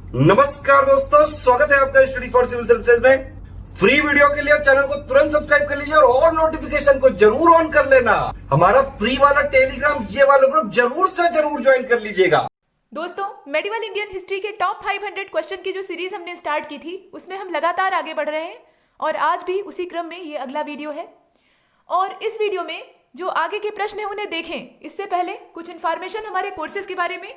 नमस्कार दोस्तों, स्वागत है आपका स्टडी फॉर सिविल सर्विसेज में। फ्री वीडियो के लिए चैनल को तुरंत सब्सक्राइब कर लीजिए और नोटिफिकेशन को जरूर ऑन कर लेना। हमारा फ्री वाला टेलीग्राम ये वाला ग्रुप जरूर से जरूर ज्वाइन कर लीजिएगा। दोस्तों, मेडिवल इंडियन हिस्ट्री के टॉप 500 क्वेश्चन की जो सीरीज हमने स्टार्ट की थी उसमें हम लगातार आगे बढ़ रहे हैं और आज भी उसी क्रम में ये अगला वीडियो है। और इस वीडियो में जो आगे के प्रश्न हैं उन्हें देखें इससे पहले कुछ इन्फॉर्मेशन हमारे कोर्सेज के बारे में,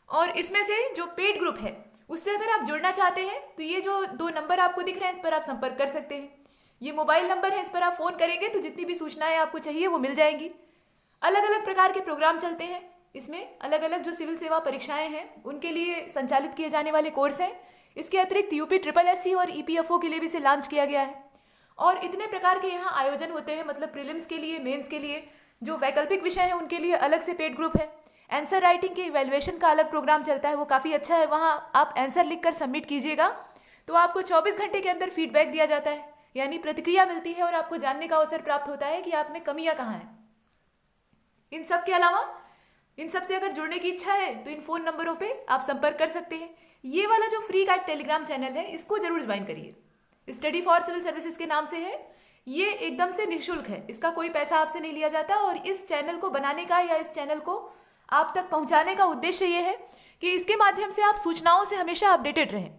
और इसमें से जो पेड ग्रुप है उससे अगर आप जुड़ना चाहते हैं तो ये जो 2 नंबर आपको दिख रहे हैं इस पर आप संपर्क कर सकते हैं। ये मोबाइल नंबर है, इस पर आप फोन करेंगे तो जितनी भी सूचनाएं आपको चाहिए वो मिल जाएंगी। अलग अलग प्रकार के प्रोग्राम चलते हैं इसमें, अलग अलग जो सिविल सेवा परीक्षाएं हैं उनके लिए संचालित किए जाने वाले कोर्स हैं। इसके अतिरिक्त UPSSC और EPFO के लिए भी इसे लॉन्च किया गया है। और इतने प्रकार के यहाँ आयोजन होते हैं, मतलब प्रीलिम्स के लिए, मेंस के लिए, जो वैकल्पिक विषय हैं उनके लिए अलग से पेड ग्रुप है। आंसर राइटिंग के इवैल्यूएशन का अलग प्रोग्राम चलता है, वो काफ़ी अच्छा है। वहाँ आप आंसर लिखकर सबमिट कीजिएगा तो आपको 24 घंटे के अंदर फीडबैक दिया जाता है, यानी प्रतिक्रिया मिलती है और आपको जानने का अवसर प्राप्त होता है कि आप में कमियाँ कहाँ हैं। इन सब के अलावा इन सब से अगर जुड़ने की इच्छा है तो इन फ़ोन नंबरों पे आप संपर्क कर सकते हैं। ये वाला जो फ्री का टेलीग्राम चैनल है इसको जरूर ज्वाइन करिए। स्टडी फॉर सिविल सर्विसेज के नाम से है, ये एकदम से निःशुल्क है, इसका कोई पैसा आपसे नहीं लिया जाता। और इस चैनल को बनाने का या इस चैनल को आप तक पहुंचाने का उद्देश्य ये है कि इसके माध्यम से आप सूचनाओं से हमेशा अपडेटेड रहें।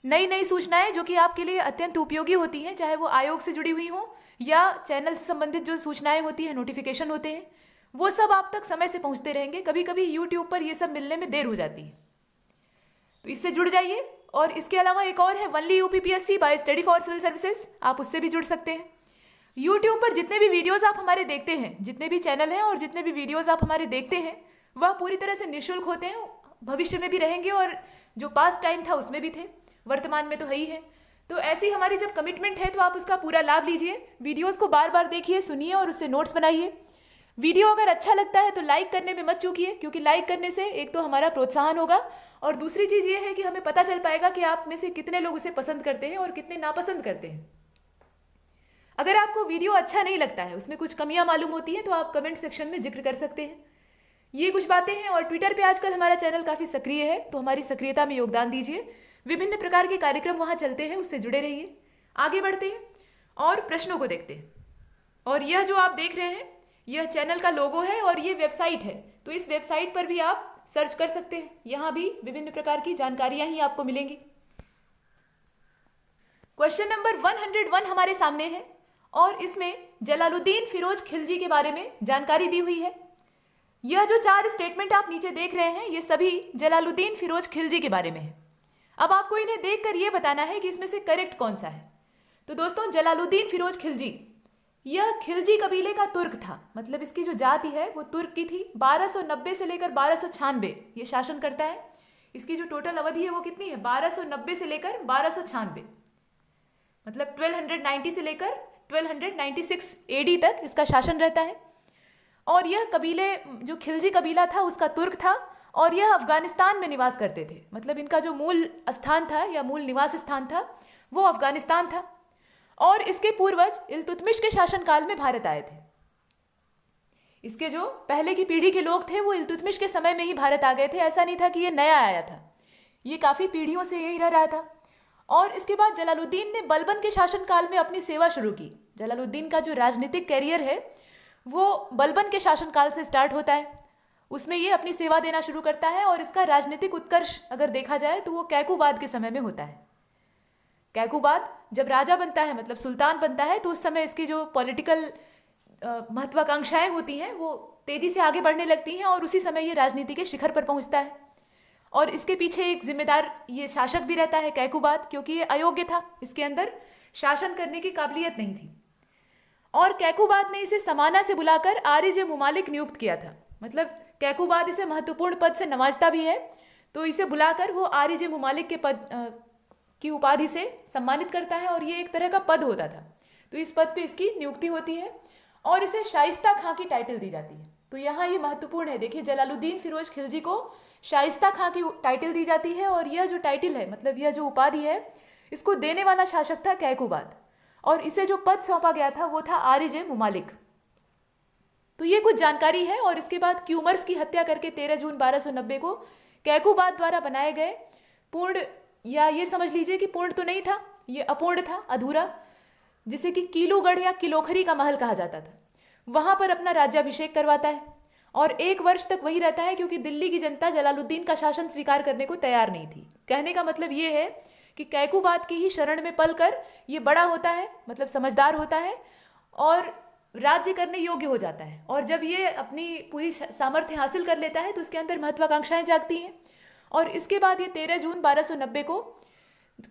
नई नई सूचनाएं जो कि आपके लिए अत्यंत उपयोगी होती हैं, चाहे वो आयोग से जुड़ी हुई हों या चैनल से संबंधित जो सूचनाएं होती हैं, नोटिफिकेशन होते हैं, वो सब आप तक समय से पहुंचते रहेंगे। कभी कभी यूट्यूब पर ये सब मिलने में देर हो जाती है, तो इससे जुड़ जाइए। और इसके अलावा एक और है only UPPSC by study for civil services, आप उससे भी जुड़ सकते हैं। यूट्यूब पर जितने भी वीडियोस आप हमारे देखते हैं, जितने भी चैनल हैं और जितने भी वीडियोस आप हमारे देखते हैं, वह पूरी तरह से निःशुल्क होते हैं, भविष्य में भी रहेंगे और जो पास्ट टाइम था उसमें भी थे, वर्तमान में तो है ही है। तो ऐसी हमारी जब कमिटमेंट है तो आप उसका पूरा लाभ लीजिए। वीडियोज़ को बार बार देखिए, सुनिए और उससे नोट्स बनाइए। वीडियो अगर अच्छा लगता है तो लाइक करने में मत चूकिए, क्योंकि लाइक करने से एक तो हमारा प्रोत्साहन होगा और दूसरी चीज़ ये है कि हमें पता चल पाएगा कि आप में से कितने लोग उसे पसंद करते हैं और कितने नापसंद करते हैं। अगर आपको वीडियो अच्छा नहीं लगता है, उसमें कुछ कमियां मालूम होती हैं, तो आप कमेंट सेक्शन में जिक्र कर सकते हैं। ये कुछ बातें हैं। और ट्विटर पे आजकल हमारा चैनल काफ़ी सक्रिय है, तो हमारी सक्रियता में योगदान दीजिए। विभिन्न प्रकार के कार्यक्रम वहाँ चलते हैं, उससे जुड़े रहिए। आगे बढ़ते हैं और प्रश्नों को देखते हैं। और यह जो आप देख रहे हैं यह चैनल का लोगो है और ये वेबसाइट है, तो इस वेबसाइट पर भी आप सर्च कर सकते हैं। यहाँ भी विभिन्न प्रकार की जानकारियाँ ही आपको मिलेंगी। क्वेश्चन नंबर 101 हमारे सामने है और इसमें जलालुद्दीन फिरोज खिलजी के बारे में जानकारी दी हुई है। यह जो 4 स्टेटमेंट आप नीचे देख रहे हैं ये सभी जलालुद्दीन फिरोज खिलजी के बारे में है। अब आपको इन्हें देखकर यह बताना है कि इसमें से करेक्ट कौन सा है। तो दोस्तों, जलालुद्दीन फिरोज खिलजी यह खिलजी कबीले का तुर्क था, मतलब इसकी जो जाति है वो तुर्क की थी। 1290 से लेकर 1296 ये शासन करता है। इसकी जो टोटल अवधि है वो कितनी है, 1290 से लेकर 1296, मतलब 1290 से लेकर 1296 AD तक इसका शासन रहता है। और यह कबीले, जो खिलजी कबीला था उसका तुर्क था और यह अफगानिस्तान में निवास करते थे, मतलब इनका जो मूल स्थान था या मूल निवास स्थान था वो अफगानिस्तान था। और इसके पूर्वज इल्तुतमिश के शासनकाल में भारत आए थे। इसके जो पहले की पीढ़ी के लोग थे वो इल्तुतमिश के समय में ही भारत आ गए थे, ऐसा नहीं था कि ये नया आया था, ये काफ़ी पीढ़ियों से यही रह रहा था। और इसके बाद जलालुद्दीन ने बलबन के शासनकाल में अपनी सेवा शुरू की। जलालुद्दीन का जो राजनीतिक कैरियर है वो बलबन के शासनकाल से स्टार्ट होता है, उसमें ये अपनी सेवा देना शुरू करता है। और इसका राजनीतिक उत्कर्ष अगर देखा जाए तो वो कैकुबाद के समय में होता है। कैकुबाद जब राजा बनता है, मतलब सुल्तान बनता है, तो उस समय इसकी जो पॉलिटिकल महत्वाकांक्षाएं होती हैं वो तेजी से आगे बढ़ने लगती हैं और उसी समय ये राजनीति के शिखर पर पहुंचता है। और इसके पीछे एक जिम्मेदार ये शासक भी रहता है कैकुबाद, क्योंकि ये अयोग्य था, इसके अंदर शासन करने की काबिलियत नहीं थी। और कैकुबाद ने इसे समाना से बुलाकर आरिज मुमालिक नियुक्त किया था, मतलब कैकुबाद इसे महत्वपूर्ण पद से नवाजता भी है, तो इसे बुलाकर वो आरिज मुमालिक के पद की उपाधि से सम्मानित करता है और ये एक तरह का पद होता था। तो इस पद पे इसकी नियुक्ति होती है और इसे शाइस्ता खां की टाइटल दी जाती है। तो यहाँ ये महत्वपूर्ण है, देखिए जलालुद्दीन फिरोज खिलजी को शाइस्ता खां की टाइटल दी जाती है और यह जो टाइटल है, मतलब यह जो उपाधि है, इसको देने वाला शासक था कैकुबाद और इसे जो पद सौंपा गया था वो था आरिज मुमालिक। तो ये कुछ जानकारी है। और इसके बाद क्यूमर्स की हत्या करके 13 जून 1290 को कैकुबाद द्वारा बनाए गए पूर्ण या ये समझ लीजिए कि पूर्ण तो नहीं था, ये अपूर्ण था, अधूरा, जिसे कि कीलूगढ़ या किलोखरी का महल कहा जाता था। वहां पर अपना राज्याभिषेक करवाता है और 1 वर्ष तक वहीं रहता है, क्योंकि दिल्ली की जनता जलालुद्दीन का शासन स्वीकार करने को तैयार नहीं थी। कहने का मतलब ये है कि कैकुबाद की ही शरण में पलकर ये बड़ा होता है, मतलब समझदार होता है और राज्य करने योग्य हो जाता है। और जब ये अपनी पूरी सामर्थ्य हासिल कर लेता है तो उसके अंदर महत्वाकांक्षाएं जागती हैं। और इसके बाद ये 13 जून 1290 को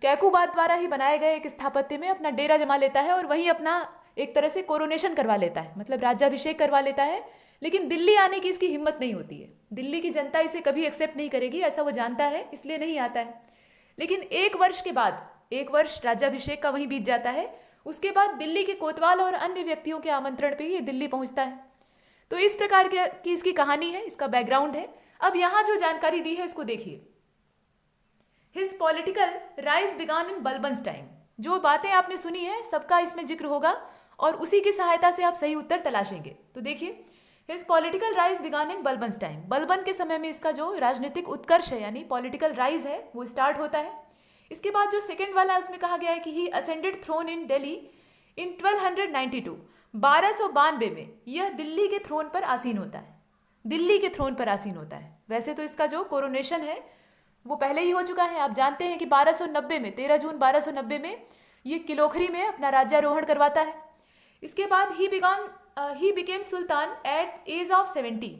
कैकुबाद द्वारा ही बनाए गए एक स्थापत्य में अपना डेरा जमा लेता है और वहीं अपना एक तरह से कोरोनेशन करवा लेता है, मतलब राज्याभिषेक करवा लेता है। लेकिन दिल्ली आने की इसकी हिम्मत नहीं होती है, दिल्ली की जनता इसे कभी एक्सेप्ट नहीं करेगी, ऐसा वो जानता है, इसलिए नहीं आता है। लेकिन 1 वर्ष के बाद, 1 वर्ष राज्याभिषेक का वहीं बीत जाता है। उसके बाद दिल्ली के कोतवाल और अन्य व्यक्तियों के आमंत्रण पे ये दिल्ली पहुंचता है। तो इस प्रकार की इसकी कहानी है, इसका बैकग्राउंड है। अब यहां जो जानकारी दी है उसको देखिए। हिज पॉलिटिकल राइज बिगन इन बलबन्स टाइम। जो बातें आपने सुनी है सबका इसमें जिक्र होगा और उसी की सहायता से आप सही उत्तर तलाशेंगे। तो देखिए, हिज पॉलिटिकल राइज बिगन इन बलबन्स टाइम। बलबन के समय में इसका जो राजनीतिक उत्कर्ष है यानी पॉलिटिकल राइज है वो स्टार्ट होता है। इसके बाद जो सेकंड वाला है उसमें कहा गया है कि ही असेंडेड थ्रोन इन दिल्ली इन 1292। 1292 में यह दिल्ली के थ्रोन पर आसीन होता है, दिल्ली के थ्रोन पर आसीन होता है। वैसे तो इसका जो कोरोनेशन है वो पहले ही हो चुका है। आप जानते हैं कि 1290 में, 13 जून 1290 में ये किलोखरी में अपना राज्यारोहण करवाता है। इसके बाद he became sultan at age of 70।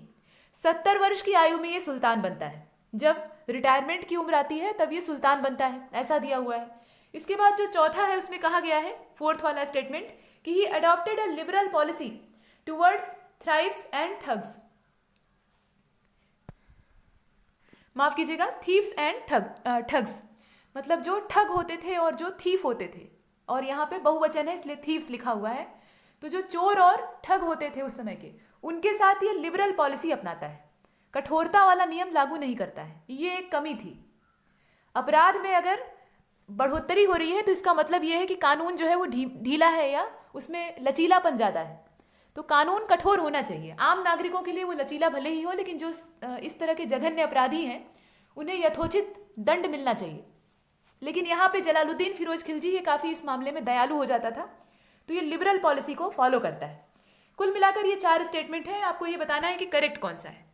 70 वर्ष की आयु में ये सुल्तान बनता है। जब रिटायरमेंट की उम्र आती है तब ये सुल्तान बनता है, ऐसा दिया हुआ है। इसके बाद जो चौथा है उसमें कहा गया है, फोर्थ वाला स्टेटमेंट, कि he adopted a liberal policy towards thrives and thugs. माफ कीजिएगा, थीव्स एंड ठग्स, मतलब जो ठग होते थे और जो थीफ होते थे, और यहाँ पे बहुवचन है इसलिए थीव्स लिखा हुआ है। तो जो चोर और ठग होते थे उस समय के, उनके साथ ये लिबरल पॉलिसी अपनाता है, कठोरता वाला नियम लागू नहीं करता है। ये एक कमी थी। अपराध में अगर बढ़ोतरी हो रही है तो इसका मतलब ये है कि कानून जो है वो ढीला है या उसमें लचीलापन ज़्यादा है। तो कानून कठोर होना चाहिए। आम नागरिकों के लिए वो लचीला भले ही हो, लेकिन जो इस तरह के जघन्य अपराधी हैं उन्हें यथोचित दंड मिलना चाहिए। लेकिन यहाँ पे जलालुद्दीन फिरोज खिलजी ये काफ़ी इस मामले में दयालु हो जाता था, तो ये लिबरल पॉलिसी को फॉलो करता है। कुल मिलाकर ये 4 स्टेटमेंट हैं। आपको ये बताना है कि करेक्ट कौन सा है।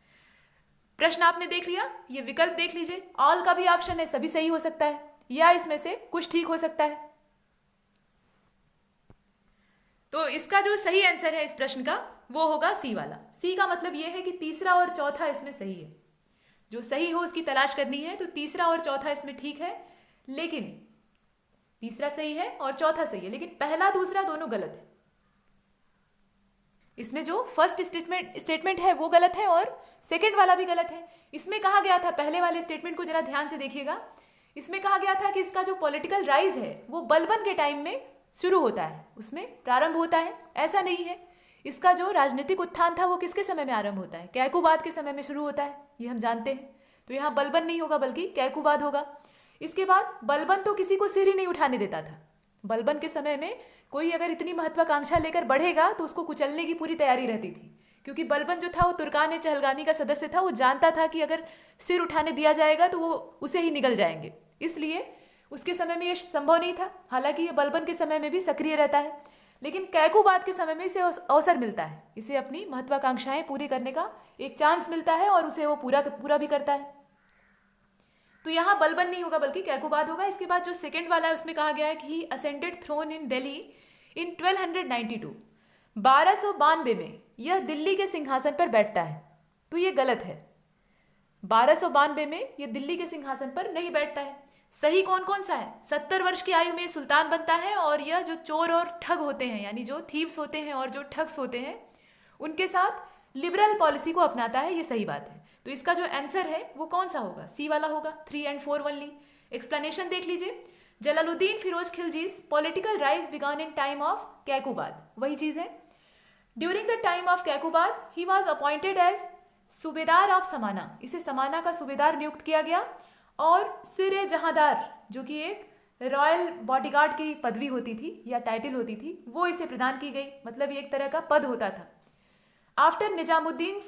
प्रश्न आपने देख लिया, ये विकल्प देख लीजिए। ऑल का भी ऑप्शन है, सभी सही हो सकता है, या इसमें से कुछ ठीक हो सकता है। तो इसका जो सही आंसर है इस प्रश्न का वो होगा सी वाला। सी का मतलब ये है कि तीसरा और चौथा इसमें सही है। जो सही हो उसकी तलाश करनी है, तो तीसरा और चौथा इसमें ठीक है, लेकिन तीसरा सही है और चौथा सही है, लेकिन पहला दूसरा दोनों गलत है। इसमें जो फर्स्ट स्टेटमेंट है वो गलत है और सेकंड वाला भी गलत है। इसमें कहा गया था, पहले वाले स्टेटमेंट को जरा ध्यान से देखिएगा, इसमें कहा गया था कि इसका जो पॉलिटिकल राइज है वो बलबन के टाइम में शुरू होता है, उसमें प्रारंभ होता है। ऐसा नहीं है। इसका जो राजनीतिक उत्थान था वो किसके समय में आरंभ होता है? कैकुबाद के समय में शुरू होता है, ये हम जानते हैं। तो यहाँ बलबन नहीं होगा बल्कि कैकुबाद होगा। इसके बाद बलबन तो किसी को सिर ही नहीं उठाने देता था। बलबन के समय में कोई अगर इतनी महत्वाकांक्षा लेकर बढ़ेगा तो उसको कुचलने की पूरी तैयारी रहती थी, क्योंकि बलबन जो था वो तुर्कान चहलगानी का सदस्य था। वो जानता था कि अगर सिर उठाने दिया जाएगा तो वो उसे ही निगल जाएंगे, इसलिए उसके समय में ये संभव नहीं था। हालांकि ये बलबन के समय में भी सक्रिय रहता है, लेकिन कैकुबाद के समय में इसे अवसर मिलता है, इसे अपनी महत्वाकांक्षाएं पूरी करने का एक चांस मिलता है और उसे वो पूरा भी करता है। तो यहाँ बलबन नहीं होगा बल्कि कैकुबाद होगा। इसके बाद जो सेकंड वाला है उसमें कहा गया है कि ही असेंडेड थ्रोन इन दिल्ली इन 1292। 1292 में यह दिल्ली के सिंहासन पर बैठता है, तो ये गलत है। 1292 में यह दिल्ली के सिंहासन पर नहीं बैठता है। सही कौन कौन सा है? 70 वर्ष की आयु में सुल्तान बनता है और यह जो चोर और ठग होते हैं, यानी जो थीव्स होते हैं और जो ठग्स होते हैं, उनके साथ लिबरल पॉलिसी को अपनाता है। ये सही बात है। तो इसका जो आंसर है वो कौन सा होगा? सी वाला होगा, 3 and 4 ओनली। एक्सप्लेनेशन देख लीजिए। Jalaluddin Firoz Khilji's political rise began in time of Kaiqubad, वही चीज है। During the time of Kaiqubad ही was appointed as subedar of Samana. इसे समाना का सूबेदार नियुक्त किया गया और सिर जहांदार, जो कि एक रॉयल बॉडीगार्ड की पदवी होती थी या टाइटल होती थी, वो इसे प्रदान की गई। मतलब ये एक तरह का पद होता था। After Nizamuddin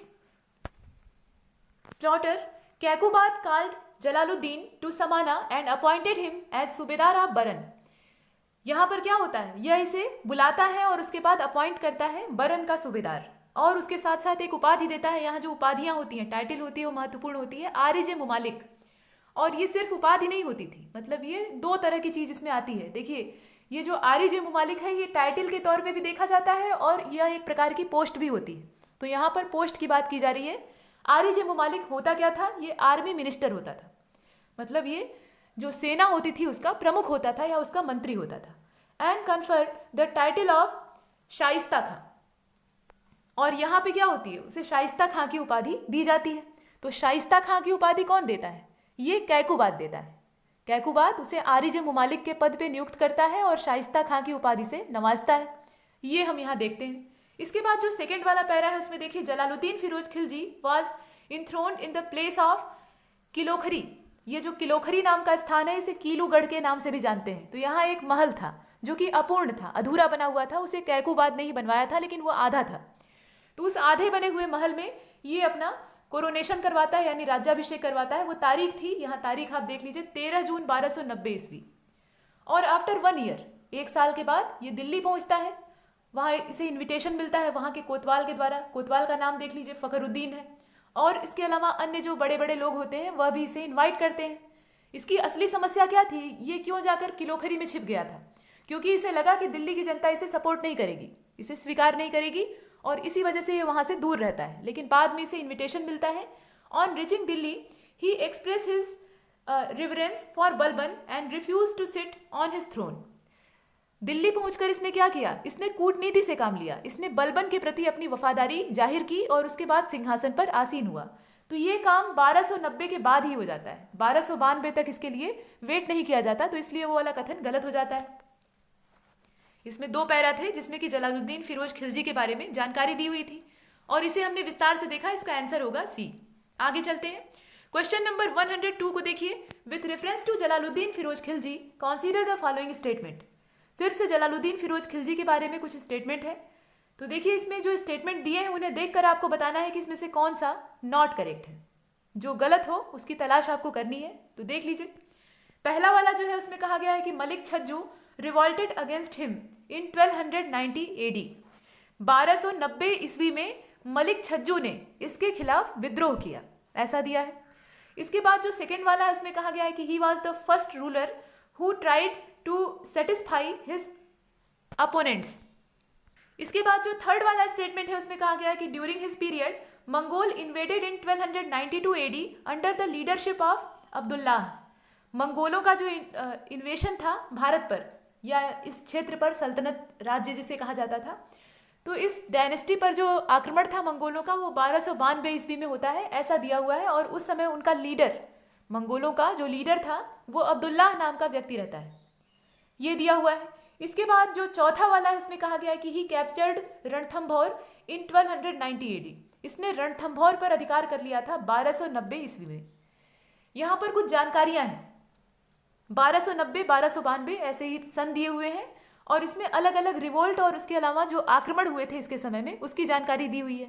slaughter, Kaikubad called Jalaluddin to Samana and appointed him as subedar of Baran. यहाँ पर क्या होता है, यह इसे बुलाता है और उसके बाद अपॉइंट करता है बरन का सूबेदार, और उसके साथ साथ एक उपाधि देता है। यहाँ जो उपाधियाँ होती हैं, टाइटल होती है, वो महत्वपूर्ण होती है, आरिज मुमालिक। और ये सिर्फ उपाधि नहीं होती थी, मतलब ये दो तरह की चीज इसमें आती है। देखिए, ये जो आरिज मुमालिक है, ये टाइटल के तौर पे भी देखा जाता है और यह एक प्रकार की पोस्ट भी होती है। तो यहाँ पर पोस्ट की बात की जा रही है। आरिज मुमालिक होता क्या था, ये आर्मी मिनिस्टर होता था, मतलब ये जो सेना होती थी उसका प्रमुख होता था या उसका मंत्री होता था। And conferred the title of Shaista Khan, और यहाँ पे क्या होती है, उसे शाइस्ता खां की उपाधि दी जाती है। तो शाइस्ता खां की उपाधि कौन देता है, ये कैकुबाद देता है। कैकुबाद उसे आरिज मुमालिक के पद पे नियुक्त करता है और शाइस्ता खां की उपाधि से नवाजता है। ये हम यहाँ देखते हैं। इसके बाद जो सेकंड वाला पैरा है उसमें देखिए, Jalaluddin Firoz Khilji was enthroned in the place of Kilokhri. ये जो किलोखरी नाम का स्थान है, इसे कीलूगढ़ के नाम से भी जानते हैं। तो यहाँ एक महल था जो कि अपूर्ण था, अधूरा बना हुआ था, उसे कैकुबाद ने ही बनवाया था, लेकिन वो आधा था। तो उस आधे बने हुए महल में ये अपना कोरोनेशन करवाता है, यानी राज्याभिषेक करवाता है। वो तारीख थी, यहाँ तारीख आप देख लीजिए, 13 जून 1290 ईस्वी। और आफ्टर 1 ईयर, 1 साल के बाद ये दिल्ली पहुंचता है। वहाँ इसे इनविटेशन मिलता है वहाँ के कोतवाल के द्वारा। कोतवाल का नाम देख लीजिए, फखरुद्दीन है। और इसके अलावा अन्य जो बड़े बड़े लोग होते हैं वह भी इसे इन्वाइट करते हैं। इसकी असली समस्या क्या थी, ये क्यों जाकर किलोखरी में छिप गया था, क्योंकि इसे लगा कि दिल्ली की जनता इसे सपोर्ट नहीं करेगी, इसे स्वीकार नहीं करेगी, और इसी वजह से ये वहाँ से दूर रहता है। लेकिन बाद में इसे इन्विटेशन मिलता है। On reaching Delhi he express his reverence for Balban and refuse to sit on his throne. Delhi पहुंचकर इसने क्या किया, इसने कूटनीति से काम लिया। इसने बलबन के प्रति अपनी वफादारी जाहिर की और उसके बाद सिंहासन पर आसीन हुआ। तो ये काम 1290 के बाद ही हो जाता है, 1292 तक इसके लिए वेट नहीं किया जाता। तो इसलिए वो वाला कथन गलत हो जाता है। इसमें 2 पैरा थे जिसमें कि जलालुद्दीन फिरोज खिलजी के बारे में जानकारी दी हुई थी, और इसे हमने विस्तार से देखा। इसका आंसर होगा सी। आगे चलते हैं। क्वेश्चन नंबर 102 को देखिए। With reference to Jalaluddin Firoz Khilji consider the following statement. फिर से जलालुद्दीन फिरोज खिलजी के बारे में कुछ स्टेटमेंट है। तो देखिए, इसमें जो स्टेटमेंट दिए हैं उन्हें देखकर आपको बताना है कि इसमें से कौन सा नॉट करेक्ट है। जो गलत हो उसकी तलाश आपको करनी है। तो देख लीजिए, पहला वाला जो है उसमें कहा गया है कि Malik Chhajju revolted against him in 1290 AD। 1290 ईस्वी में मलिक छज्जू ने इसके खिलाफ विद्रोह किया, ऐसा दिया है। इसके बाद जो सेकंड वाला है उसमें कहा गया है कि he was the first ruler who tried to satisfy his opponents. इसके बाद जो थर्ड वाला स्टेटमेंट है उसमें कहा गया है कि during his period Mongol invaded in 1292 AD under the leadership of Abdullah. मंगोलों का जो इन्वेशन था भारत पर या इस क्षेत्र पर, सल्तनत राज्य जिसे कहा जाता था, तो इस डायनेस्टी पर जो आक्रमण था मंगोलों का वो 1292 ईस्वी में होता है, ऐसा दिया हुआ है। और उस समय उनका लीडर, मंगोलों का जो लीडर था वो अब्दुल्लाह नाम का व्यक्ति रहता है, ये दिया हुआ है। इसके बाद जो चौथा वाला है उसमें कहा गया है कि ही कैप्चर्ड रणथंभौर इन 1290 AD। इसने रणथंभौर पर अधिकार कर लिया था 1290 ईस्वी में। यहाँ पर कुछ जानकारियां हैं, 1290, 1292 ऐसे ही सन दिए हुए हैं, और इसमें अलग अलग रिवोल्ट और उसके अलावा जो आक्रमण हुए थे इसके समय में उसकी जानकारी दी हुई है।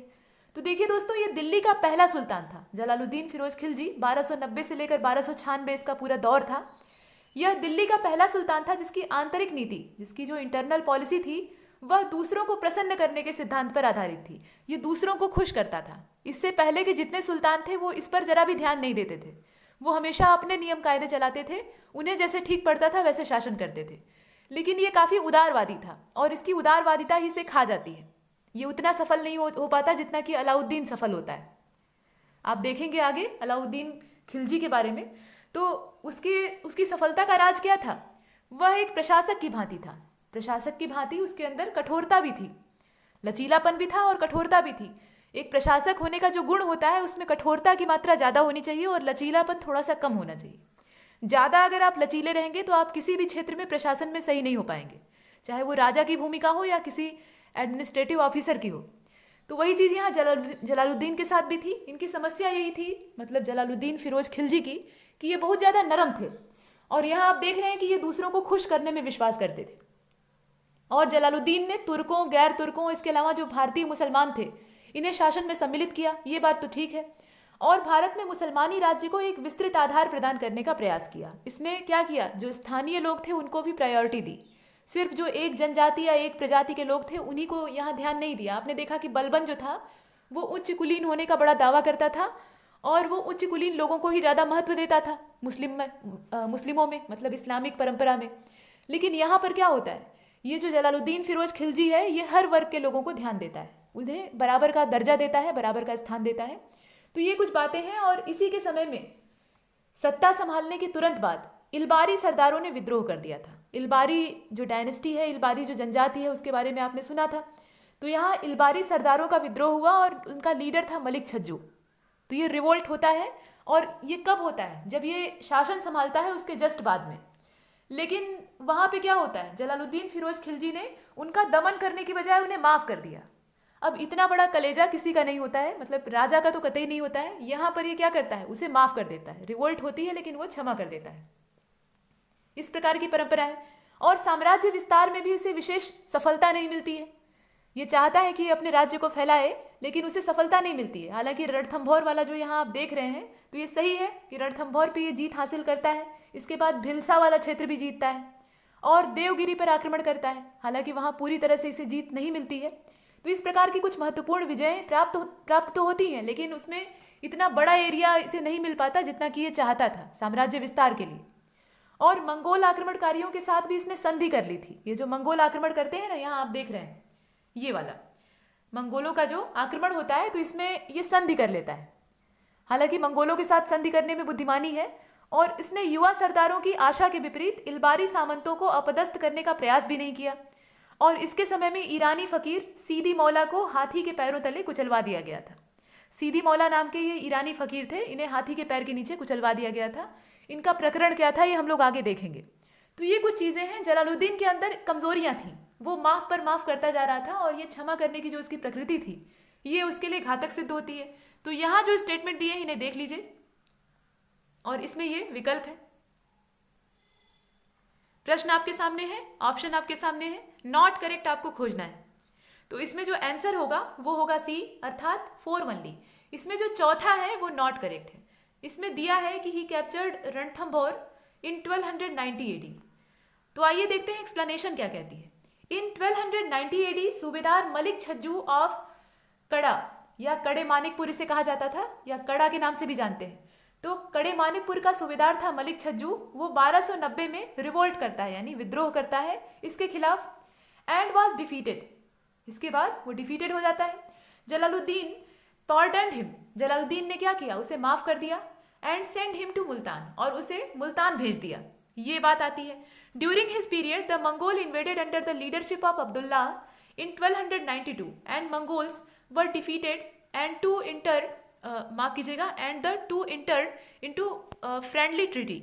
तो देखिए दोस्तों, ये दिल्ली का पहला सुल्तान था जलालुद्दीन फिरोज खिलजी। 1290 से लेकर 1296 इसका पूरा दौर था। यह दिल्ली का पहला सुल्तान था जिसकी आंतरिक नीति, जिसकी जो इंटरनल पॉलिसी थी, वह दूसरों को प्रसन्न करने के सिद्धांत पर आधारित थी। ये दूसरों को खुश करता था। इससे पहले के जितने सुल्तान थे वो इस पर जरा भी ध्यान नहीं देते थे। वो हमेशा अपने नियम कायदे चलाते थे, उन्हें जैसे ठीक पड़ता था वैसे शासन करते थे। लेकिन ये काफ़ी उदारवादी था, और इसकी उदारवादिता ही से खा जाती है। ये उतना सफल नहीं हो पाता जितना कि अलाउद्दीन सफल होता है। आप देखेंगे आगे अलाउद्दीन खिलजी के बारे में, तो उसकी सफलता का राज क्या था। वह एक प्रशासक की भांति था। प्रशासक की भांति उसके अंदर कठोरता भी थी, लचीलापन भी था और कठोरता भी थी। एक प्रशासक होने का जो गुण होता है उसमें कठोरता की मात्रा ज़्यादा होनी चाहिए और लचीलापन थोड़ा सा कम होना चाहिए। ज़्यादा अगर आप लचीले रहेंगे तो आप किसी भी क्षेत्र में प्रशासन में सही नहीं हो पाएंगे, चाहे वो राजा की भूमिका हो या किसी एडमिनिस्ट्रेटिव ऑफिसर की हो। तो वही चीज़ यहाँ जलालुद्दीन के साथ भी थी। इनकी समस्या यही थी, मतलब जलालुद्दीन फिरोज खिलजी की, कि ये बहुत ज़्यादा नरम थे। और यहाँ आप देख रहे हैं कि ये दूसरों को खुश करने में विश्वास करते थे। और जलालुद्दीन ने तुर्कों, गैर तुर्कों, इसके अलावा जो भारतीय मुसलमान थे, इन्हें शासन में सम्मिलित किया, ये बात तो ठीक है। और भारत में मुसलमानी राज्य को एक विस्तृत आधार प्रदान करने का प्रयास किया। इसने क्या किया, जो स्थानीय लोग थे उनको भी प्रायोरिटी दी। सिर्फ जो एक जनजाति या एक प्रजाति के लोग थे उन्हीं को यहाँ ध्यान नहीं दिया। आपने देखा कि बलबन जो था वो उच्च कुलीन होने का बड़ा दावा करता था और वो उच्च कुलीन लोगों को ही ज़्यादा महत्व देता था मुस्लिमों में, मतलब इस्लामिक परंपरा में। लेकिन यहाँ पर क्या होता है, ये जो जलालुद्दीन फिरोज खिलजी है ये हर वर्ग के लोगों को ध्यान देता है, उन्हें बराबर का दर्जा देता है, बराबर का स्थान देता है। तो ये कुछ बातें हैं। और इसी के समय में सत्ता संभालने के तुरंत बाद इलबारी सरदारों ने विद्रोह कर दिया था। इलबारी जो डायनेस्टी है, इलबारी जो जनजाति है, उसके बारे में आपने सुना था। तो यहाँ इलबारी सरदारों का विद्रोह हुआ और उनका लीडर था मलिक छज्जू। तो ये रिवोल्ट होता है और ये कब होता है, जब ये शासन संभालता है उसके जस्ट बाद में। लेकिन वहाँ पे क्या होता है, जलालुद्दीन फिरोज खिलजी ने उनका दमन करने की बजाय उन्हें माफ़ कर दिया। अब इतना बड़ा कलेजा किसी का नहीं होता है, मतलब राजा का तो कतई नहीं होता है। यहाँ पर ये क्या करता है, उसे माफ़ कर देता है। रिवोल्ट होती है लेकिन वो क्षमा कर देता है। इस प्रकार की परंपरा है। और साम्राज्य विस्तार में भी उसे विशेष सफलता नहीं मिलती है। ये चाहता है कि अपने राज्य को फैलाए लेकिन उसे सफलता नहीं मिलती है। हालांकि रणथंभौर वाला जो यहाँ आप देख रहे हैं तो ये सही है कि रणथंभौर पे ये जीत हासिल करता है। इसके बाद भिलसा वाला क्षेत्र भी जीतता है और देवगिरी पर आक्रमण करता है। हालांकि वहाँ पूरी तरह से इसे जीत नहीं मिलती है। तो इस प्रकार की कुछ महत्वपूर्ण विजयें प्राप्त तो होती हैं, लेकिन उसमें इतना बड़ा एरिया इसे नहीं मिल पाता जितना कि ये चाहता था साम्राज्य विस्तार के लिए। और मंगोल आक्रमणकारियों के साथ भी इसने संधि कर ली थी। ये जो मंगोल आक्रमण करते हैं ना, यहाँ आप देख रहे हैं ये वाला मंगोलों का जो आक्रमण होता है, तो इसमें ये संधि कर लेता है। हालांकि मंगोलों के साथ संधि करने में बुद्धिमानी है और इसने युवा सरदारों की आशा के विपरीत इलबारी सामंतों को अपदस्थ करने का प्रयास भी नहीं किया। और इसके समय में ईरानी फकीर सीदी मौला को हाथी के पैरों तले कुचलवा दिया गया था। सीदी मौला नाम के ये ईरानी फकीर थे, इन्हें हाथी के पैर के नीचे कुचलवा दिया गया था। इनका प्रकरण क्या था ये हम लोग आगे देखेंगे। तो ये कुछ चीज़ें हैं। जलालुद्दीन के अंदर कमजोरियां थीं, वो माफ़ पर माफ़ करता जा रहा था और ये क्षमा करने की जो उसकी प्रकृति थी ये उसके लिए घातक सिद्ध होती है। तो यहाँ जो स्टेटमेंट दिए हैं इन्हें देख लीजिए और इसमें ये विकल्प है। प्रश्न आपके सामने है, ऑप्शन आपके सामने है, नॉट करेक्ट आपको खोजना है। तो इसमें जो आंसर होगा वो होगा सी, अर्थात 4 ओनली। इसमें जो चौथा है वो नॉट करेक्ट है। इसमें दिया है कि ही कैप्चर्ड रणथंभौर इन 1290 AD। तो आइए देखते हैं एक्सप्लेनेशन क्या कहती है। इन 1290 AD सूबेदार मलिक छज्जू ऑफ कड़ा या कड़े मानिकपुर इसे कहा जाता था या कड़ा के नाम से भी जानते हैं। तो कड़े मानिकपुर का सूबेदार था मलिक छज्जू। वो 1290 में रिवोल्ट करता है यानी विद्रोह करता है इसके खिलाफ एंड वॉज डिफीटेड। इसके बाद वो डिफीटेड हो जाता है। जलालुद्दीन पॉर्डन्ड हिम, जलालुद्दीन ने क्या किया, उसे माफ कर दिया and send him to Multan, और उसे मुल्तान भेज दिया। ये बात आती है। During his period the Mongol invaded under the leadership of Abdullah in 1292 and Mongols were defeated and to enter माफ कीजिएगा and the to entered into friendly treaty.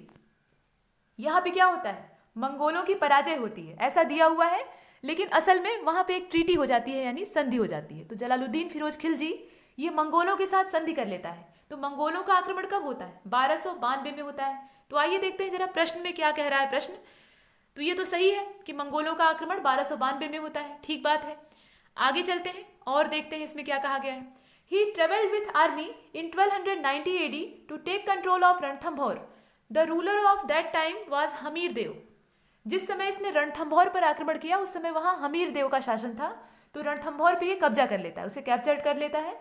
यहाँ पे क्या होता है, मंगोलों की पराजय होती है ऐसा दिया हुआ है, लेकिन असल में वहाँ पे एक ट्रीटी हो जाती है यानी संधि हो जाती है। तो जलालुद्दीन फिरोज खिलजी ये मंगोलों के साथ संधि कर लेता है। तो मंगोलों का आक्रमण कब होता है, 1292 में होता है। तो आइए देखते हैं जरा प्रश्न में क्या कह रहा है प्रश्न। तो ये तो सही है कि मंगोलों का आक्रमण 1292 में होता है, ठीक बात है। आगे चलते हैं और देखते हैं इसमें क्या कहा गया है। He travelled with army in 1290 AD to take control of Ranthambore. The ruler of that time was Hamir देव। जिस समय इसने रणथंभौर पर आक्रमण किया उस समय वहाँ हमीर देव का शासन था। तो रणथंभौर पे ये कब्जा कर लेता है, उसे कैप्चर कर लेता है।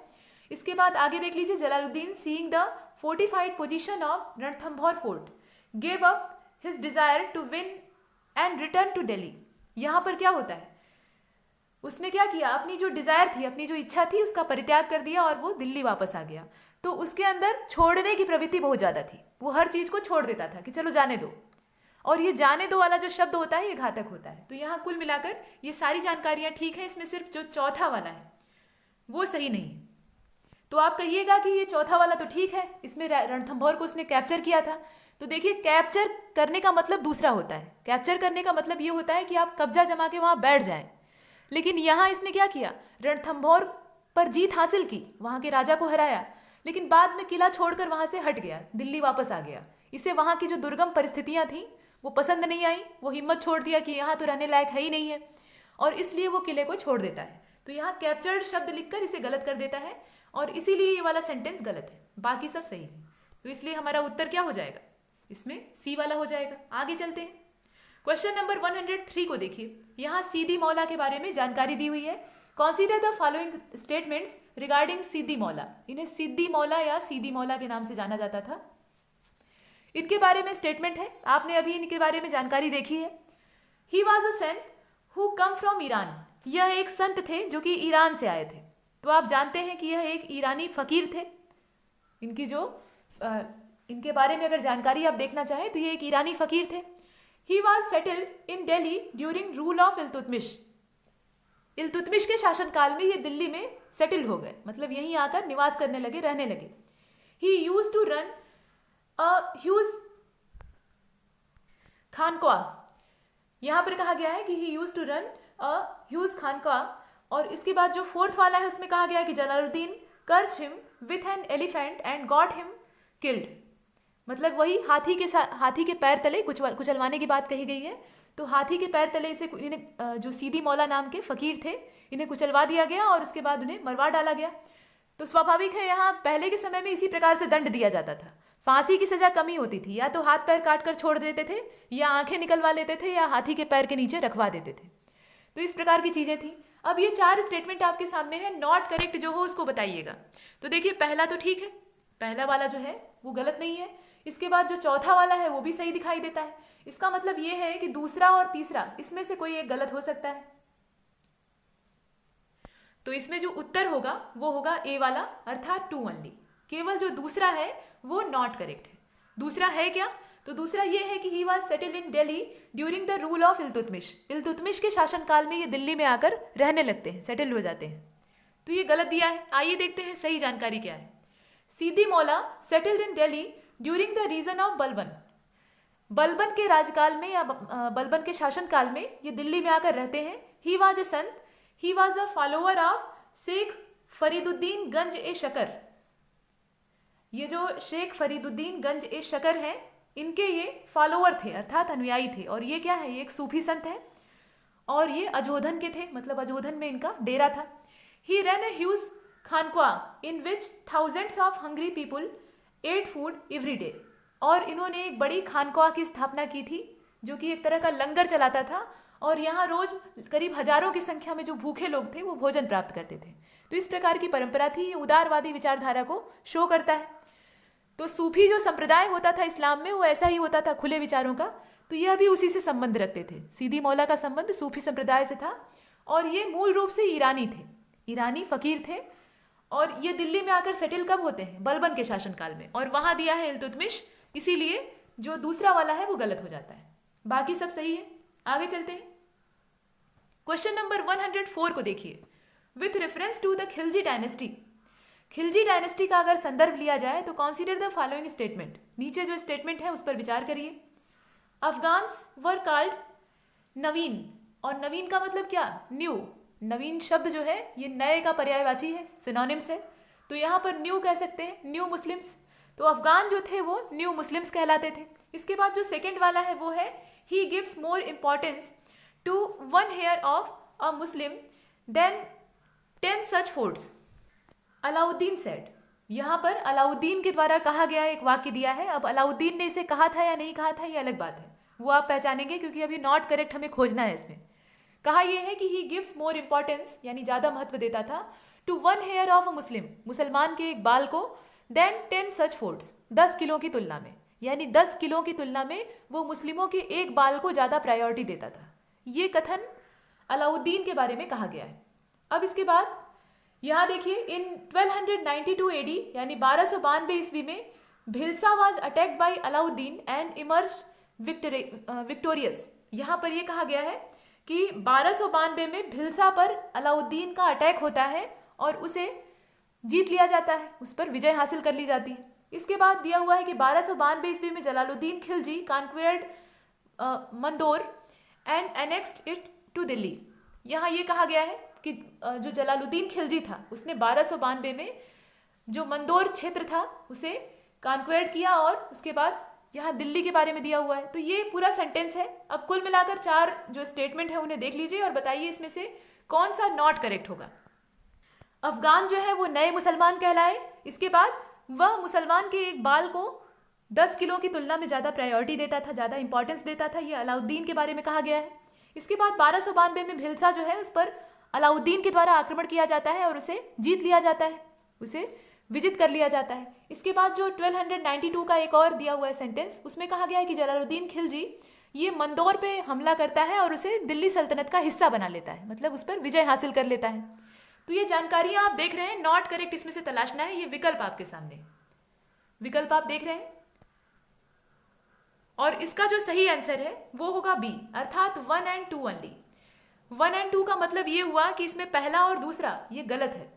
इसके बाद आगे देख लीजिए, Jalaluddin seeing the fortified position of Ranthambore fort gave up his desire to win and return to Delhi. यहाँ पर क्या होता है, उसने क्या किया, अपनी जो डिजायर थी, अपनी जो इच्छा थी उसका परित्याग कर दिया और वो दिल्ली वापस आ गया। तो उसके अंदर छोड़ने की प्रवृत्ति बहुत ज़्यादा थी, वो हर चीज़ को छोड़ देता था कि चलो जाने दो। और ये जाने दो वाला जो शब्द होता है ये घातक होता है। तो यहाँ कुल मिलाकर ये सारी जानकारियाँ ठीक हैं, इसमें सिर्फ जो चौथा वाला है वो सही नहीं। तो आप कहिएगा कि ये चौथा वाला तो ठीक है, इसमें रणथंभौर को उसने कैप्चर किया था। तो देखिए, कैप्चर करने का मतलब दूसरा होता है। कैप्चर करने का मतलब ये होता है कि आप कब्जा जमा के वहाँ बैठ जाएं। लेकिन यहाँ इसने क्या किया, रणथंभौर पर जीत हासिल की, वहाँ के राजा को हराया, लेकिन बाद में किला छोड़कर वहाँ से हट गया, दिल्ली वापस आ गया। इसे वहाँ की जो दुर्गम परिस्थितियाँ थीं वो पसंद नहीं आई, वो हिम्मत छोड़ दिया कि यहाँ तो रहने लायक है ही नहीं है, और इसलिए वो किले को छोड़ देता है। तो यहाँ कैप्चर्ड शब्द लिखकर इसे गलत कर देता है और इसीलिए ये वाला सेंटेंस गलत है, बाकी सब सही है। तो इसलिए हमारा उत्तर क्या हो जाएगा, इसमें सी वाला हो जाएगा। आगे चलते हैं, क्वेश्चन नंबर 103 को देखिए। यहाँ सीदी मौला के बारे में जानकारी दी हुई है। Consider the following statements regarding Siddi Maula. इन्हें सिद्दी मौला या सीदी मौला के नाम से जाना जाता था। इनके बारे में स्टेटमेंट है, आपने अभी इनके बारे में जानकारी देखी है। He was a saint who came from Iran. यह एक संत थे जो कि ईरान से आए थे। तो आप जानते हैं कि यह एक ईरानी फकीर थे। इनकी जो इनके बारे में अगर जानकारी आप देखना चाहें तो ये एक ईरानी फकीर थे। He was settled in Delhi during rule of Iltutmish. Iltutmish के शासनकाल में ये दिल्ली में सेटल हो गए, मतलब यहीं आकर निवास करने लगे, रहने लगे। He used to run a huge khanqah. यहाँ पर कहा गया है कि he used to run a huge khanqah. और इसके बाद जो फोर्थ वाला है उसमें कहा गया है कि Jalaluddin curse him with an elephant and got him killed. मतलब वही हाथी के पैर तले कुचलवाने की बात कही गई है। तो हाथी के पैर तले इसे इन्हें जो सीदी मौला नाम के फकीर थे, इन्हें कुचलवा दिया गया और उसके बाद उन्हें मरवा डाला गया। तो स्वाभाविक है, यहाँ पहले के समय में इसी प्रकार से दंड दिया जाता था। फांसी की सजा कम ही होती थी, या तो हाथ पैर काट कर छोड़ देते थे, या आंखें निकलवा लेते थे, या हाथी के पैर के नीचे रखवा देते थे। तो इस प्रकार की चीजें थी। अब ये 4 स्टेटमेंट आपके सामने है, नॉट करेक्ट जो हो उसको बताइएगा। तो देखिए, पहला तो ठीक है, पहला वाला जो है वो गलत नहीं है। इसके बाद जो चौथा वाला है वो भी सही दिखाई देता है। इसका मतलब ये है कि दूसरा और तीसरा इसमें से कोई एक गलत हो सकता है। तो इसमें जो उत्तर होगा वो होगा ए वाला, अर्थात 2 ओनली। केवल जो दूसरा है वो नॉट करेक्ट है। दूसरा है क्या, तो दूसरा ये है कि he was settled in Delhi during the rule of Iltutmish. Iltutmish के शासनकाल में ये दिल्ली में आकर रहने लगते हैं, सेटल हो जाते हैं। तो ये गलत दिया है। आइए देखते हैं सही जानकारी क्या है। Sidi Maula settled in Delhi during the reason of Balban. Balban के राजकाल में या बलबन के शासनकाल में ये दिल्ली में आकर रहते हैं। ही was a sant, he was a follower of Sheikh Fariduddin Ganj e Shakar. ये जो शेख फरीदुद्दीन गंज ए शकर हैं, इनके ये फॉलोअर थे, अर्थात अनुयायी थे। और ये क्या है, ये एक सूफी संत है और ये अजोधन के थे, मतलब अजोधन में इनका डेरा था। He run a huge khanqah in which thousands of hungry people ate food every day. और इन्होंने एक बड़ी खानकाह की स्थापना की थी जो कि एक तरह का लंगर चलाता था, और यहाँ रोज करीब हजारों की संख्या में जो भूखे लोग थे वो भोजन प्राप्त करते थे। तो इस प्रकार की परंपरा थी। ये उदारवादी विचारधारा को शो करता है। तो सूफी जो संप्रदाय होता था इस्लाम में वो ऐसा ही होता था, खुले विचारों का। तो यह भी उसी से संबंध रखते थे। सीदी मौला का संबंध सूफी संप्रदाय से था और ये मूल रूप से ईरानी थे, ईरानी फकीर थे। और ये दिल्ली में आकर सेटल कब होते हैं, बलबन के शासनकाल में। और वहां दिया है इल्तुतमिश, इसीलिए जो दूसरा वाला है वो गलत हो जाता है, बाकी सब सही है। आगे चलते हैं, क्वेश्चन नंबर 104 को देखिए। With reference to the Khilji dynasty. Khilji dynasty का अगर संदर्भ लिया जाए तो कॉन्सिडर द फॉलोइंग स्टेटमेंट। नीचे जो स्टेटमेंट है उस पर विचार करिए। अफगान्स वर कॉल्ड नवीन। और नवीन का मतलब क्या, न्यू। नवीन शब्द जो है ये नए का पर्यायवाची है, सिनोनिम्स है। तो यहाँ पर न्यू कह सकते हैं, न्यू मुस्लिम्स। तो अफगान जो थे वो न्यू मुस्लिम्स कहलाते थे। इसके बाद जो सेकेंड वाला है वो है he gives more importance to 1 hair of a Muslim than 10 such forts. Alauddin said. यहाँ पर अलाउद्दीन के द्वारा कहा गया एक वाक्य दिया है। अब अलाउद्दीन ने इसे कहा था या नहीं कहा था ये अलग बात है, वो आप पहचानेंगे क्योंकि अभी नॉट करेक्ट हमें खोजना है। इसमें कहा यह है कि ही गिव्स मोर इम्पॉर्टेंस, यानी ज़्यादा महत्व देता था, टू 1 हेयर ऑफ अ मुस्लिम, मुसलमान के एक बाल को, देन 10 सच फोर्ट्स, 10 किलो की तुलना में। यानी 10 किलो की तुलना में वो मुस्लिमों के एक बाल को ज़्यादा प्रायोरिटी देता था। ये कथन अलाउद्दीन के बारे में कहा गया है। अब इसके बाद यहाँ देखिए, इन 1292 AD यानी 1292 ईस्वी में Bhilsa was attacked by Alauddin and emerge victorious. यहाँ पर यह कहा गया है कि 1292 में भिल्सा पर अलाउद्दीन का अटैक होता है और उसे जीत लिया जाता है, उस पर विजय हासिल कर ली जाती है। इसके बाद दिया हुआ है कि 1292 ईस्वी में Jalaluddin Khilji conquered Mandor and annexed it to Delhi. यहाँ ये कहा गया है कि जो जलालुद्दीन खिलजी था उसने 1292 में जो मंदोर क्षेत्र था उसे कॉन्क्वेयर्ड किया और उसके बाद यहाँ दिल्ली के बारे में दिया हुआ है। तो ये पूरा सेंटेंस है। अब कुल मिलाकर 4 जो स्टेटमेंट है उन्हें देख लीजिए और बताइए इसमें से कौन सा नॉट करेक्ट होगा। अफगान जो है वो नए मुसलमान कहलाए। इसके बाद वह मुसलमान के एक बाल को 10 किलो की तुलना में ज़्यादा प्रायोरिटी देता था, ज़्यादा इंपॉर्टेंस देता था। ये अलाउद्दीन के बारे में कहा गया है। इसके बाद 1292 में भिलसा जो है उस पर अलाउद्दीन के द्वारा आक्रमण किया जाता है और उसे जीत लिया जाता है, उसे विजित कर लिया जाता है। इसके बाद जो 1292 का एक और दिया हुआ है सेंटेंस, उसमें कहा गया है कि जलालुद्दीन खिलजी ये मंदौर पे हमला करता है और उसे दिल्ली सल्तनत का हिस्सा बना लेता है, मतलब उस पर विजय हासिल कर लेता है। तो ये जानकारियां आप देख रहे हैं, नॉट करेक्ट इसमें से तलाशना है। ये विकल्प आपके सामने, विकल्प आप देख रहे हैं, और इसका जो सही आंसर है वो होगा बी, अर्थात 1 and 2 ओनली। 1 and 2 का मतलब ये हुआ कि इसमें पहला और दूसरा ये गलत है।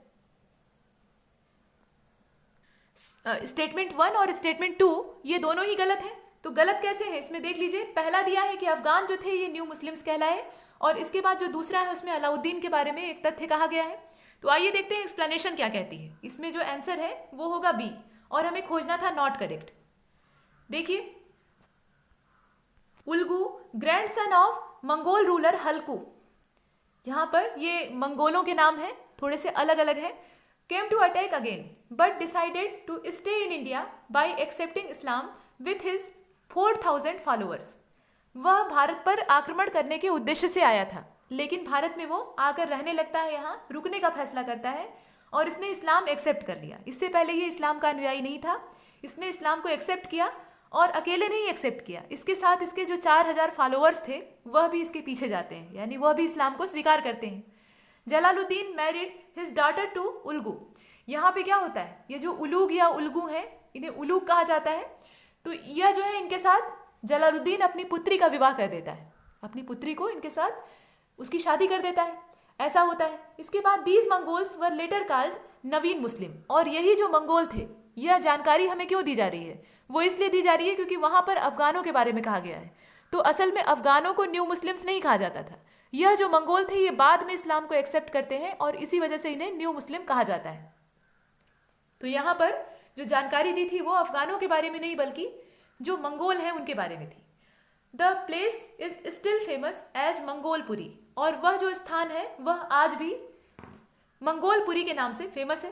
स्टेटमेंट 1 और स्टेटमेंट 2 ये दोनों ही गलत है। तो गलत कैसे है इसमें देख लीजिए। पहला दिया है कि अफगान जो थे ये न्यू मुस्लिम्स कहलाए, और इसके बाद जो दूसरा है उसमें अलाउद्दीन के बारे में एक तथ्य कहा गया है। तो आइए देखते हैं एक्सप्लेनेशन क्या कहती है। इसमें जो आंसर है वो होगा बी, और हमें खोजना था नॉट करेक्ट। देखिए, उल्गू ग्रैंडसन ऑफ मंगोल रूलर हल्कू, यहाँ पर ये मंगोलों के नाम है, थोड़े से अलग अलग है। Came to attack again but decided to stay in India by accepting Islam with his 4000 followers. वह भारत पर आक्रमण करने के उद्देश्य से आया था, लेकिन भारत में वो आकर रहने लगता है, यहाँ रुकने का फैसला करता है, और इसने इस्लाम एक्सेप्ट कर लिया। इससे पहले ये इस्लाम का अनुयायी नहीं था, इसने इस्लाम को एक्सेप्ट किया, और अकेले नहीं एक्सेप्ट किया, इसके साथ इसके जो 4000 फॉलोअर्स थे वह भी इसके पीछे जाते हैं, यानी वह भी इस्लाम को स्वीकार करते हैं। Jalaluddin married his daughter to Ulghu. यहाँ पे क्या होता है, ये जो उलूग या उल्गू हैं, इन्हें उलूग कहा जाता है। तो यह जो है इनके साथ जलालुद्दीन अपनी पुत्री का विवाह कर देता है, अपनी पुत्री को इनके साथ उसकी शादी कर देता है, ऐसा होता है। इसके बाद these Mongols were later called Navin Muslim. और यही जो मंगोल थे, यह जानकारी हमें क्यों दी जा रही है, वो इसलिए दी जा रही है क्योंकि वहां पर अफगानों के बारे में कहा गया है। तो असल में अफगानों को न्यू मुस्लिम्स नहीं कहा जाता था। यह जो मंगोल थे ये बाद में इस्लाम को एक्सेप्ट करते हैं, और इसी वजह से इन्हें न्यू मुस्लिम कहा जाता है। तो यहाँ पर जो जानकारी दी थी वो अफगानों के बारे में नहीं, बल्कि जो मंगोल हैं उनके बारे में थी। The place is still famous as Mongolpuri. और वह जो स्थान है वह आज भी मंगोलपुरी के नाम से फेमस है।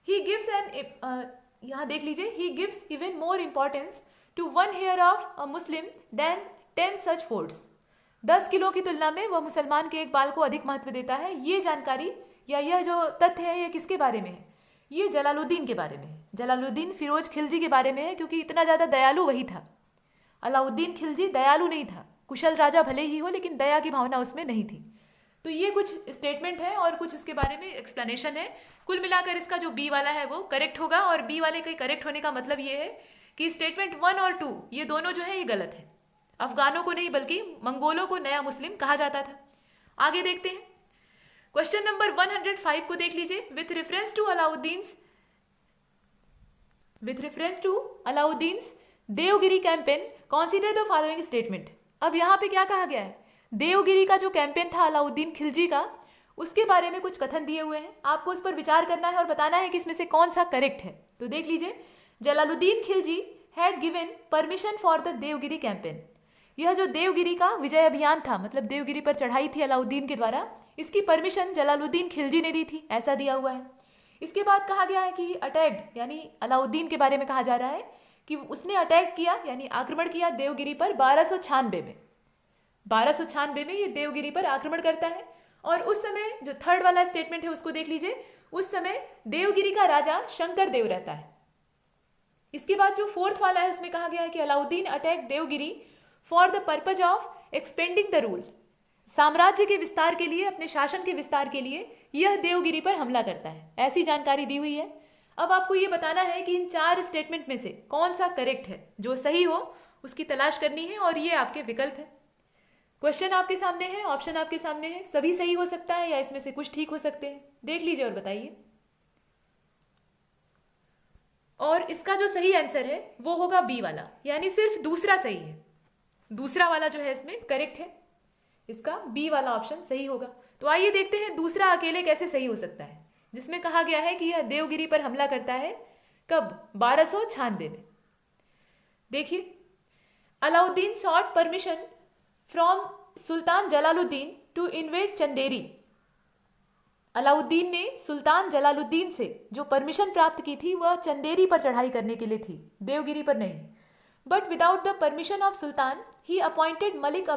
ही गिव्स एन, यहाँ देख लीजिए, he gives even more importance to 1 hair of a Muslim than 10 such forts. 10 kilo की तुलना में वह मुसलमान के एक बाल को अधिक महत्व देता है। ये जानकारी या यह जो तथ्य है ये किसके बारे में है, ये जलालुद्दीन के बारे में है। जलालुद्दीन फिरोज खिलजी के बारे में है, क्योंकि इतना ज़्यादा दयालु वही था। अलाउद्दीन खिलजी दयालु नहीं था, कुशल राजा भले ही हो, लेकिन दया की भावना उसमें नहीं थी। तो ये कुछ स्टेटमेंट है और कुछ उसके बारे में एक्सप्लेनेशन है। कुल मिलाकर इसका जो बी वाला है वो करेक्ट होगा, और बी वाले के करेक्ट होने का मतलब ये है कि स्टेटमेंट 1 और 2 ये दोनों जो है ये गलत है। अफगानों को नहीं बल्कि मंगोलों को नया मुस्लिम कहा जाता था। आगे देखते हैं क्वेश्चन नंबर 105 को देख लीजिए। With reference to Alauddin's Devagiri campaign consider the following statement. अब यहाँ पे क्या कहा गया है, देवगिरी का जो कैंपेन था अलाउद्दीन खिलजी का, उसके बारे में कुछ कथन दिए हुए हैं। आपको उस पर विचार करना है और बताना है कि इसमें से कौन सा करेक्ट है। तो देख लीजिए, Jalaluddin Khilji had given permission for the Devagiri campaign. यह जो देवगिरी का विजय अभियान था, मतलब देवगिरी पर चढ़ाई थी अलाउद्दीन के द्वारा, इसकी परमिशन जलालुद्दीन खिलजी ने दी थी, ऐसा दिया हुआ है। इसके बाद कहा गया है कि अटैक्ड, यानी अलाउद्दीन के बारे में कहा जा रहा है कि उसने अटैक किया यानी आक्रमण किया देवगिरी पर 1296 में। 1296 में ये देवगिरी पर आक्रमण करता है। और उस समय जो थर्ड वाला स्टेटमेंट है उसको देख लीजिए, उस समय देवगिरी का राजा शंकर देव रहता है। इसके बाद जो फोर्थ वाला है उसमें कहा गया है कि Alauddin attack Devagiri for the purpose of expanding the rule. साम्राज्य के विस्तार के लिए, अपने शासन के विस्तार के लिए यह देवगिरी पर हमला करता है, ऐसी जानकारी दी हुई है। अब आपको ये बताना है कि इन 4 स्टेटमेंट में से कौन सा करेक्ट है, जो सही हो उसकी तलाश करनी है, और ये आपके विकल्प है। क्वेश्चन आपके सामने है, ऑप्शन आपके सामने है, सभी सही हो सकता है या इसमें से कुछ ठीक हो सकते हैं। देख लीजिए और बताइए। और इसका जो सही आंसर है वो होगा बी वाला, यानी सिर्फ दूसरा सही है। दूसरा वाला जो है इसमें करेक्ट है, इसका बी वाला ऑप्शन सही होगा। तो आइए देखते हैं दूसरा अकेले कैसे सही हो सकता है, जिसमें कहा गया है कि यह देवगिरी पर हमला करता है कब, 1296 में। देखिए, Alauddin sought permission from sultan Jalaluddin to invade Chanderi. Alauddin ने सुल्तान जलालुद्दीन से जो परमिशन प्राप्त की थी वह चंदेरी पर चढ़ाई करने के लिए थी, देवगिरी पर नहीं। But without the permission of sultan he appointed Malik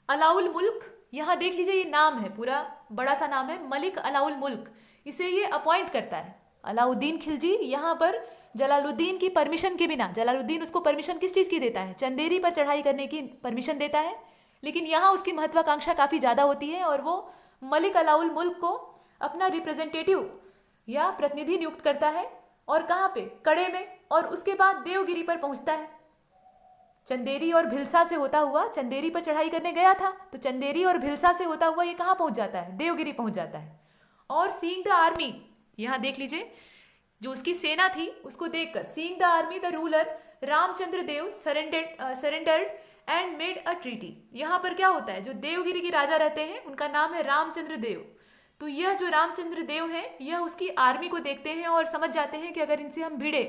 Alaul Mulk. यहाँ देख लीजिए, ये नाम है, पूरा बड़ा सा नाम है, मलिक अलाउल मुल्क। इसे ये अपॉइंट करता है। अलाउद्दीन खिलजी यहाँ पर जलालुद्दीन की परमिशन के बिना, जलालुद्दीन उसको परमिशन किस चीज़ की देता है? चंदेरी पर चढ़ाई करने की परमिशन देता है। लेकिन यहाँ उसकी महत्वाकांक्षा काफ़ी ज़्यादा होती है और वो मलिक अलाउल मुल्क को अपना रिप्रेजेंटेटिव या प्रतिनिधि नियुक्त करता है। और कहाँ पे? कड़े में। और उसके बाद देवगिरी पर पहुँचता है। चंदेरी और भिलसा से होता हुआ, चंदेरी पर चढ़ाई करने गया था तो चंदेरी और भिलसा से होता हुआ ये कहाँ पहुँच जाता है? देवगिरी पहुँच जाता है। और सीइंग द आर्मी, यहाँ देख लीजिए, जो उसकी सेना थी उसको देखकर, seeing the army the ruler Ramchandra Dev surrendered and made a treaty. यहाँ पर क्या होता है? जो देवगिरी के राजा रहते हैं उनका नाम है रामचंद्र देव। तो यह जो रामचंद्र देव है यह उसकी आर्मी को देखते हैं और समझ जाते हैं कि अगर इनसे हम भिड़े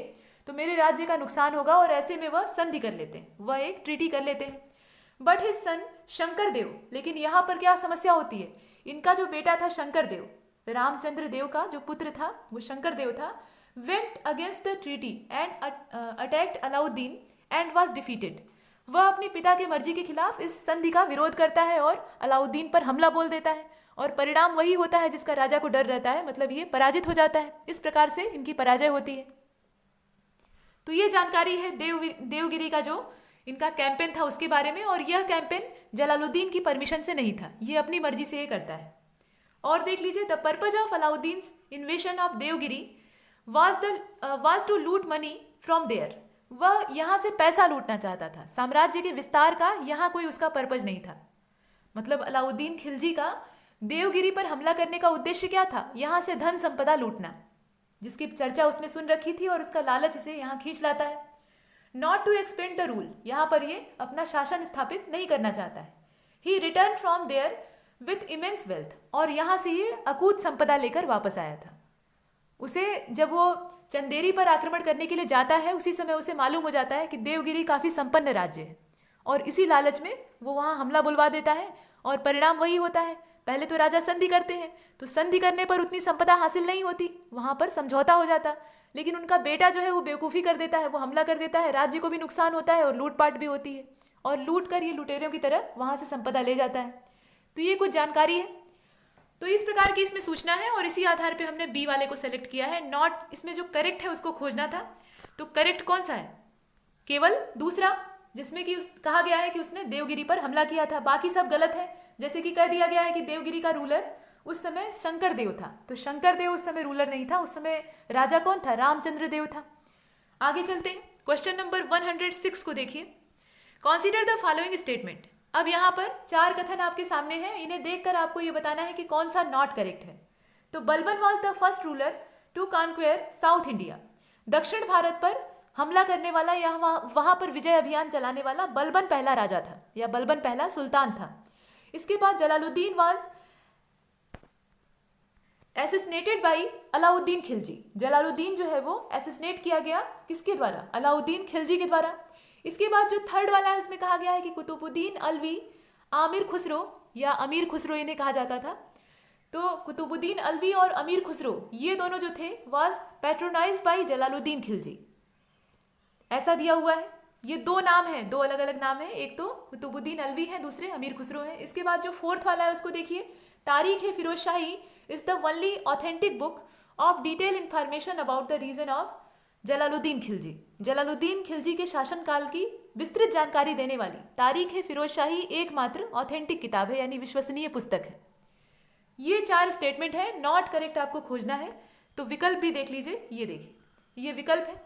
तो मेरे राज्य का नुकसान होगा, और ऐसे में वह संधि कर लेते हैं, वह एक ट्रीटी कर लेते हैं। बट हिज सन शंकर देव, लेकिन यहाँ पर क्या समस्या होती है? इनका जो बेटा था शंकर देव, रामचंद्र देव का जो पुत्र था वो शंकर देव था, went against the treaty and attacked Alauddin and was defeated. वह अपने पिता के मर्जी के खिलाफ इस संधि का विरोध करता है और अलाउद्दीन पर हमला बोल देता है, और परिणाम वही होता है जिसका राजा को डर रहता है, मतलब ये पराजित हो जाता है। इस प्रकार से इनकी पराजय होती है। तो ये जानकारी है देवगिरी का जो इनका कैंपेन था उसके बारे में, और यह कैंपेन जलालुद्दीन की परमिशन से नहीं था, ये अपनी मर्जी से ये करता है। और देख लीजिए, the purpose of Alauddin's invasion of Devagiri was to loot money from there. वह यहाँ से पैसा लूटना चाहता था, साम्राज्य के विस्तार का यहाँ कोई उसका पर्पज नहीं था। मतलब अलाउद्दीन खिलजी का देवगिरी पर हमला करने का उद्देश्य क्या था? यहाँ से धन संपदा लूटना, जिसकी चर्चा उसने सुन रखी थी और उसका लालच इसे यहाँ खींच लाता है। Not to expand the rule, यहाँ पर ये अपना शासन स्थापित नहीं करना चाहता है। He return from there with immense wealth, और यहाँ से ये अकूत संपदा लेकर वापस आया था। उसे जब वो चंदेरी पर आक्रमण करने के लिए जाता है उसी समय उसे मालूम हो जाता है कि देवगिरी काफ़ी संपन्न राज्य है, और इसी लालच में वो वहाँ हमला बुलवा देता है, और परिणाम वही होता है। पहले तो राजा संधि करते हैं, तो संधि करने पर उतनी संपदा हासिल नहीं होती, वहाँ पर समझौता हो जाता, लेकिन उनका बेटा जो है वो बेवकूफ़ी कर देता है, वो हमला कर देता है, राज्य को भी नुकसान होता है और लूटपाट भी होती है, और लूट कर ये लुटेरों की तरह वहाँ से संपदा ले जाता है। तो ये कुछ जानकारी है। तो इस प्रकार की इसमें सूचना है, और इसी आधार पे हमने बी वाले को सेलेक्ट किया है। नॉट, इसमें जो करेक्ट है उसको खोजना था। तो करेक्ट कौन सा है? केवल दूसरा, जिसमें कि कहा गया है कि उसने देवगिरी पर हमला किया था, बाकी सब गलत है। जैसे कि कह दिया गया है कि देवगिरी का रूलर उस समय शंकर देव था, तो शंकर देव उस समय रूलर नहीं था, उस समय राजा कौन था? रामचंद्र देव था। आगे चलते हैं, क्वेश्चन नंबर 106 को देखिए। Consider the following statement. अब यहाँ पर 4 कथन आपके सामने हैं, इन्हें देखकर आपको ये बताना है कि कौन सा नॉट करेक्ट है। तो Balban was the first ruler to conquer South India. दक्षिण भारत पर हमला करने वाला या वहाँ पर विजय अभियान चलाने वाला बलबन पहला राजा था, या बलबन पहला सुल्तान था। इसके बाद जलालुद्दीन वाज एसिसनेटेड बाई अलाउद्दीन खिलजी। जलालुद्दीन जो है वो एसिसनेट किया गया किसके द्वारा? अलाउद्दीन खिलजी के द्वारा। इसके बाद जो थर्ड वाला है उसमें कहा गया है कि कुतुबुद्दीन अलवी आमिर खुसरो, या अमीर खुसरो इन्हें कहा जाता था। तो कुतुबुद्दीन अलवी और अमीर खुसरो ये दोनों जो थे was patronised by Jalaluddin Khilji, ऐसा दिया हुआ है। ये 2 नाम हैं, 2 अलग अलग नाम हैं, एक तो कुतुबुद्दीन अलवी है, दूसरे अमीर खुसरो है। इसके बाद जो फोर्थ वाला है उसको देखिए। Tarikh e Firoz Shahi is the only authentic book of detail information about the reason of Jalaluddin Khilji. Jalaluddin Khilji के शासनकाल की विस्तृत जानकारी देने वाली तारीख ए फिरोज शाही एकमात्र ऑथेंटिक किताब है, यानी विश्वसनीय पुस्तक है। ये 4 स्टेटमेंट है, नॉट करेक्ट आपको खोजना है। तो विकल्प भी देख लीजिए, ये देखिए, ये विकल्प है,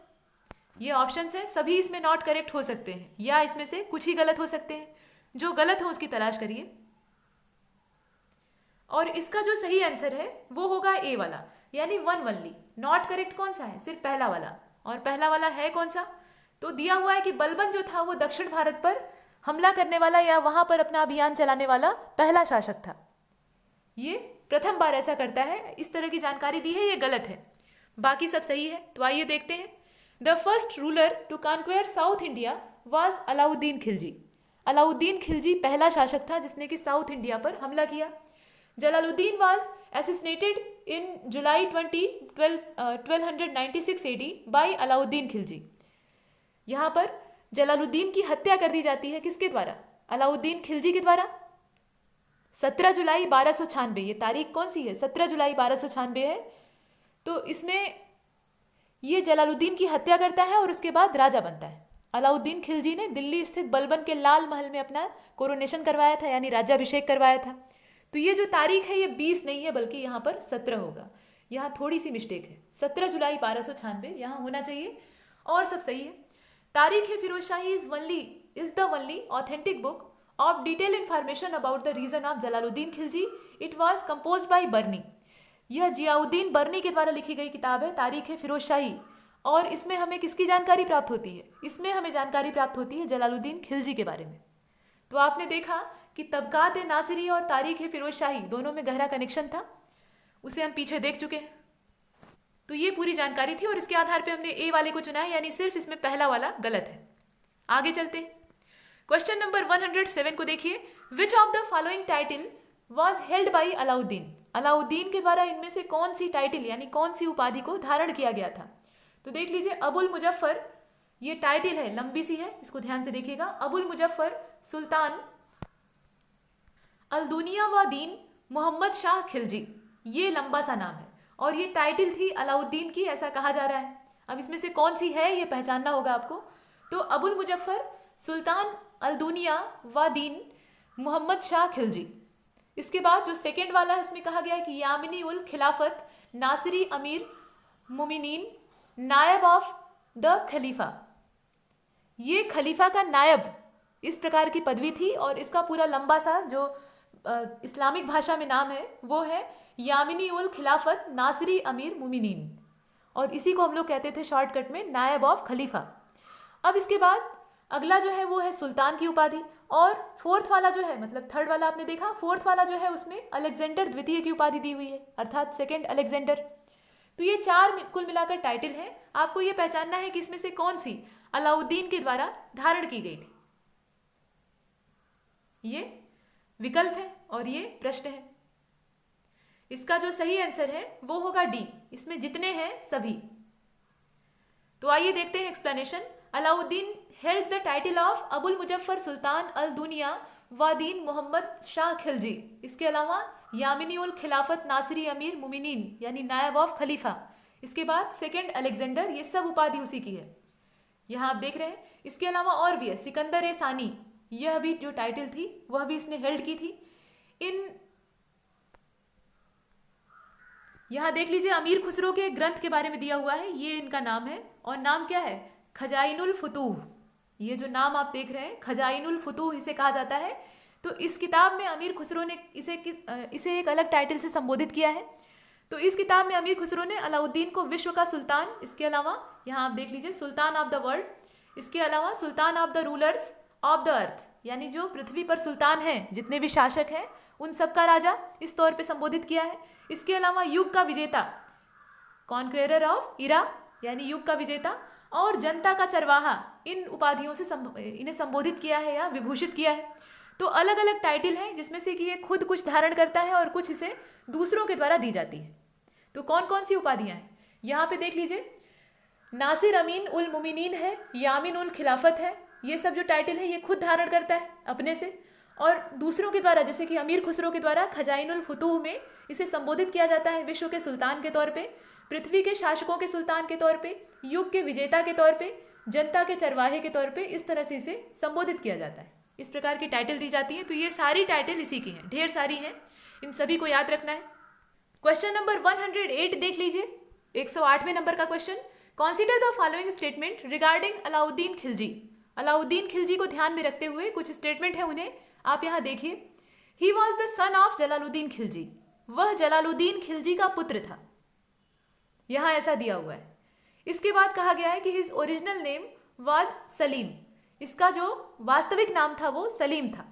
ये ऑप्शंस है, सभी इसमें नॉट करेक्ट हो सकते हैं, या इसमें से कुछ ही गलत हो सकते हैं। जो गलत हो उसकी तलाश करिए, और इसका जो सही आंसर है वो होगा ए वाला, यानी 1 ओनली। नॉट करेक्ट कौन सा है? सिर्फ पहला वाला। और पहला वाला है कौन सा? तो दिया हुआ है कि बलबन जो था वो दक्षिण भारत पर हमला करने वाला या वहां पर अपना अभियान चलाने वाला पहला शासक था। ये प्रथम बार ऐसा करता है, इस तरह की जानकारी दी है, ये गलत है, बाकी सब सही है। तो आइए देखते हैं। The first ruler to conquer South India was Alauddin Khilji. Alauddin Khilji पहला शासक था जिसने कि साउथ इंडिया पर हमला किया। Jalaluddin was assassinated in July 1296 AD by Alauddin Khilji. यहाँ पर जलालुद्दीन की हत्या कर दी जाती है किसके द्वारा? अलाउद्दीन खिलजी के द्वारा। 17 जुलाई 1296, ये तारीख कौन सी है? 17 जुलाई 1296 है। तो इसमें ये जलालुद्दीन की हत्या करता है और उसके बाद राजा बनता है। अलाउद्दीन खिलजी ने दिल्ली स्थित बलबन के लाल महल में अपना कोरोनेशन करवाया था, यानी राज्याभिषेक करवाया था। तो ये जो तारीख है ये 20 नहीं है बल्कि यहाँ पर 17 होगा। यहाँ थोड़ी सी मिस्टेक है, 17 जुलाई 1296 यहाँ होना चाहिए और सब सही है। तारीख-ए-फिरोजशाही is the only authentic book of detailed information about the reign of Jalaluddin Khilji. It was composed by बर्नी। यह जियाउद्दीन बर्नी के द्वारा लिखी गई किताब है तारीख-ए-फिरोजशाही, और इसमें हमें किसकी जानकारी प्राप्त होती है? इसमें हमें जानकारी प्राप्त होती है जलालुद्दीन खिलजी के बारे में। तो आपने देखा कि तबकात-ए-नासिरी और तारीख-ए-फिरोजशाही दोनों में गहरा कनेक्शन था, उसे हम पीछे देख चुके हैं। तो ये पूरी जानकारी थी और इसके आधार पे हमने ए वाले को चुना है, यानी सिर्फ इसमें पहला वाला गलत है। आगे चलते हैं। क्वेश्चन नंबर 107 को देखिए। Which of the following title was held by Alauddin? Alauddin के द्वारा इनमें से कौन सी टाइटल यानी कौन सी उपाधि को धारण किया गया था? तो देख लीजिए, अबुल मुजफ्फर ये टाइटल है, लंबी सी है, इसको ध्यान से देखिएगा। अबुल मुजफ्फर सुल्तान अल-दुनिया व दीन मोहम्मद शाह खिलजी, ये लंबा सा नाम है और ये टाइटल थी अलाउद्दीन की, ऐसा कहा जा रहा है। अब इसमें से कौन सी है ये पहचानना होगा आपको। तो अबुल मुजफ्फर सुल्तान अल-दुनिया व दीन मोहम्मद शाह खिलजी। इसके बाद जो सेकंड वाला है उसमें कहा गया है कि यामिनी उल खिलाफत नासिरी अमीर मुमिनीन नायब ऑफ द खलीफा। ये खलीफा का नायब, इस प्रकार की पदवी थी और इसका पूरा लंबा सा जो इस्लामिक भाषा में नाम है वो है यामिनी उल खिलाफत नासिरी अमीर मुमिनीन, और इसी को हम लोग कहते थे शॉर्टकट में नायब ऑफ खलीफा। अब इसके बाद अगला जो है वो है सुल्तान की उपाधि, और फोर्थ वाला जो है, मतलब थर्ड वाला आपने देखा, फोर्थ वाला जो है उसमें अलेक्जेंडर द्वितीय की उपाधि दी हुई है, अर्थात सेकंड अलेक्जेंडर। तो ये 4 कुल मिलाकर टाइटल है। आपको ये पहचानना है कि इसमें से कौन सी अलाउद्दीन के द्वारा धारण की गई थी। ये विकल्प है और ये प्रश्न है। इसका जो सही आंसर है वो होगा डी, इसमें जितने हैं सभी। तो आइए देखते हैं explanation. Alauddin held the title of Abul Muzaffar sultan अल दुनिया व दीन मोहम्मद शाह खिलजी। इसके अलावा यामिनी उल खिलाफत नासिरी अमीर मुमिनीन यानी नायब ऑफ खलीफा। इसके बाद सेकंड अलेक्जेंडर, ये सब उपाधि उसी की है, यहाँ आप देख रहे हैं। इसके अलावा और भी है, सिकंदर ए सानी, यह भी जो टाइटल थी वह भी इसने हेल्ड की थी। यहाँ देख लीजिए, अमीर खुसरो के ग्रंथ के बारे में दिया हुआ है, ये इनका नाम है, और नाम क्या है? खजाइनुल फुतूह। ये जो नाम आप देख रहे हैं खजाइनुल फुतूह इसे कहा जाता है। तो इस किताब में अमीर खुसरो ने इसे एक अलग टाइटल से संबोधित किया है। तो इस किताब में अमीर खुसरो ने अलाउद्दीन को विश्व का सुल्तान, इसके अलावा यहाँ आप देख लीजिए सुल्तान ऑफ द वर्ल्ड, इसके अलावा sultan of the rulers of the earth, यानी जो पृथ्वी पर सुल्तान हैं, जितने भी शासक हैं उन सबका राजा, इस तौर पे संबोधित किया है। इसके अलावा युग का विजेता, कॉन्क्वेरर ऑफ इरा यानी युग का विजेता, और जनता का चरवाहा, इन उपाधियों से इन्हें संबोधित किया है या विभूषित किया है। तो अलग अलग टाइटल हैं जिसमें से कि ये खुद कुछ धारण करता है और कुछ इसे दूसरों के द्वारा दी जाती है। तो कौन कौन सी उपाधियां हैं यहाँ पे देख लीजिए। नासिर अमीन उल मुमिनीन है, यामिन उल खिलाफत है, ये सब जो टाइटल है ये खुद धारण करता है अपने से, और दूसरों के द्वारा जैसे कि अमीर खुसरो के द्वारा खजाइनुल फुतूह में इसे संबोधित किया जाता है विश्व के सुल्तान के तौर पे, पृथ्वी के शासकों के सुल्तान के तौर पे, युग के विजेता के तौर पे, जनता के चरवाहे के तौर पे, इस तरह से इसे संबोधित किया जाता है। इस प्रकार की टाइटल दी जाती है। तो ये सारी टाइटल इसी की हैं, ढेर सारी हैं, इन सभी को याद रखना है। क्वेश्चन नंबर 108 देख लीजिए, 108वें नंबर का question. Consider the following statement regarding Alauddin Khilji. Alauddin Khilji को ध्यान में रखते हुए कुछ स्टेटमेंट है, उन्हें आप यहाँ देखिए। ही was the son of Jalaluddin Khilji, वह जलालुद्दीन खिलजी का पुत्र था, यहाँ ऐसा दिया हुआ है। इसके बाद कहा गया है कि his original name was Salim, इसका जो वास्तविक नाम था वो सलीम था।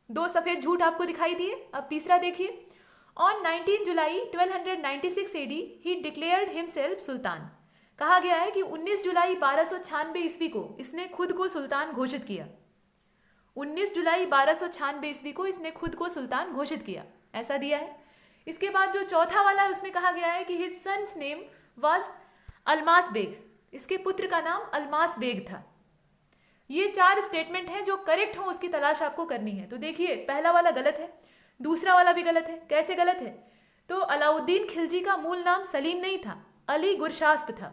2 सफेद झूठ आपको दिखाई दिए। अब तीसरा देखिए। On 19 July 1296 AD he declared himself sultan. कहा गया है कि 19 जुलाई 1296 ईस्वी को इसने खुद को सुल्तान घोषित किया। 19 जुलाई 1296 ईस्वी को इसने खुद को सुल्तान घोषित किया। ऐसा दिया है। इसके बाद जो चौथा वाला है उसमें कहा गया है कि his son's name was Almas Beg, इसके पुत्र का नाम अल्मास बेग था। ये 4 स्टेटमेंट हैं जो करेक्ट हो उसकी तलाश आपको करनी है। तो देखिए पहला वाला गलत है, दूसरा वाला भी गलत है। कैसे गलत है? तो अलाउद्दीन खिलजी का मूल नाम सलीम नहीं था, अली गुरशास्प था।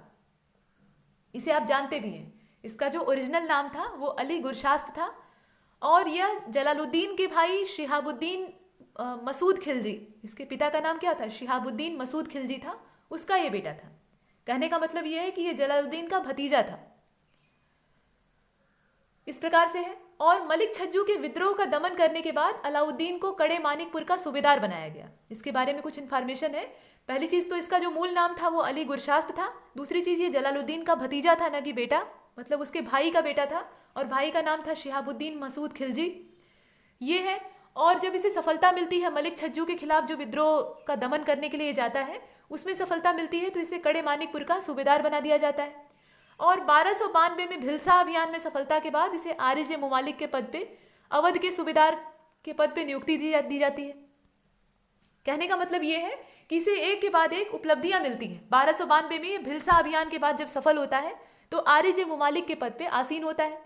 इसे आप जानते भी हैं, इसका जो ओरिजिनल नाम था वो अली गुरशास्प था। और यह जलालुद्दीन के भाई शिहाबुद्दीन मसूद खिलजी, इसके पिता का नाम क्या था? शिहाबुद्दीन मसूद खिलजी था, उसका ये बेटा था। कहने का मतलब यह है कि ये जलालुद्दीन का भतीजा था। इस प्रकार से है। और मलिक छज्जू के विद्रोह का दमन करने के बाद अलाउद्दीन को कड़े मानिकपुर का सूबेदार बनाया गया। इसके बारे में कुछ इन्फॉर्मेशन है। पहली चीज तो इसका जो मूल नाम था वो अली गुरशास्प था। दूसरी चीज ये जलालुद्दीन का भतीजा था, ना कि बेटा, मतलब उसके भाई का बेटा था, और भाई का नाम था शिहाबुद्दीन मसूद खिलजी। ये है। और जब इसे सफलता मिलती है, मलिक छज्जू के खिलाफ जो विद्रोह का दमन करने के लिए जाता है उसमें सफलता मिलती है, तो इसे कड़े मानिकपुर का सूबेदार बना दिया जाता है। और 1292 में भिलसा अभियान में सफलता के बाद इसे आरिज मुमालिक के पद पे, अवध के सूबेदार के पद पे नियुक्ति दी जाती है। कहने का मतलब ये है कि इसे एक के बाद एक उपलब्धियां मिलती हैं। 1292 में ये भिलसा अभियान के बाद जब सफल होता है तो आरिज मुमालिक के पद पे आसीन होता है।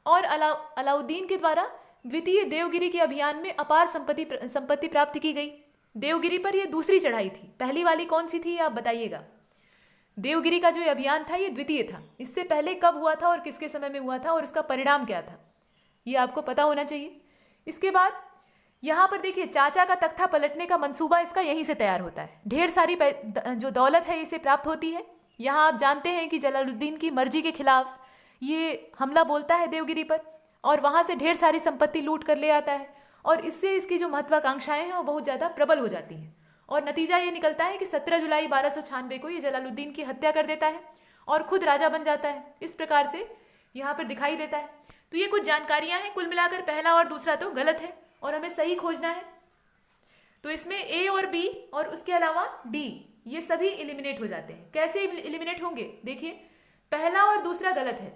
और अलाउद्दीन के द्वारा द्वितीय देवगिरी के अभियान में अपार संपत्ति प्राप्त की गई। देवगिरी पर यह दूसरी चढ़ाई थी। पहली वाली कौन सी थी आप बताइएगा? देवगिरी का जो ये अभियान था ये द्वितीय था। इससे पहले कब हुआ था और किसके समय में हुआ था और इसका परिणाम क्या था, ये आपको पता होना चाहिए। इसके बाद यहाँ पर देखिए, चाचा का तख्ता पलटने का मंसूबा इसका यहीं से तैयार होता है। ढेर सारी जो दौलत है इसे प्राप्त होती है। यहाँ आप जानते हैं कि जलालुद्दीन की मर्जी के खिलाफ ये हमला बोलता है देवगिरी पर, और वहाँ से ढेर सारी संपत्ति लूट कर ले आता है, और इससे इसकी जो महत्वाकांक्षाएं हैं वो बहुत ज़्यादा प्रबल हो जाती हैं। और नतीजा ये निकलता है कि 17 जुलाई 1296 को ये जलालुद्दीन की हत्या कर देता है और खुद राजा बन जाता है। इस प्रकार से यहाँ पर दिखाई देता है। तो ये कुछ जानकारियां हैं। कुल मिलाकर पहला और दूसरा तो गलत है और हमें सही खोजना है। तो इसमें ए और बी और उसके अलावा डी, ये सभी एलिमिनेट हो जाते हैं। कैसे एलिमिनेट होंगे? देखिए, पहला और दूसरा गलत है।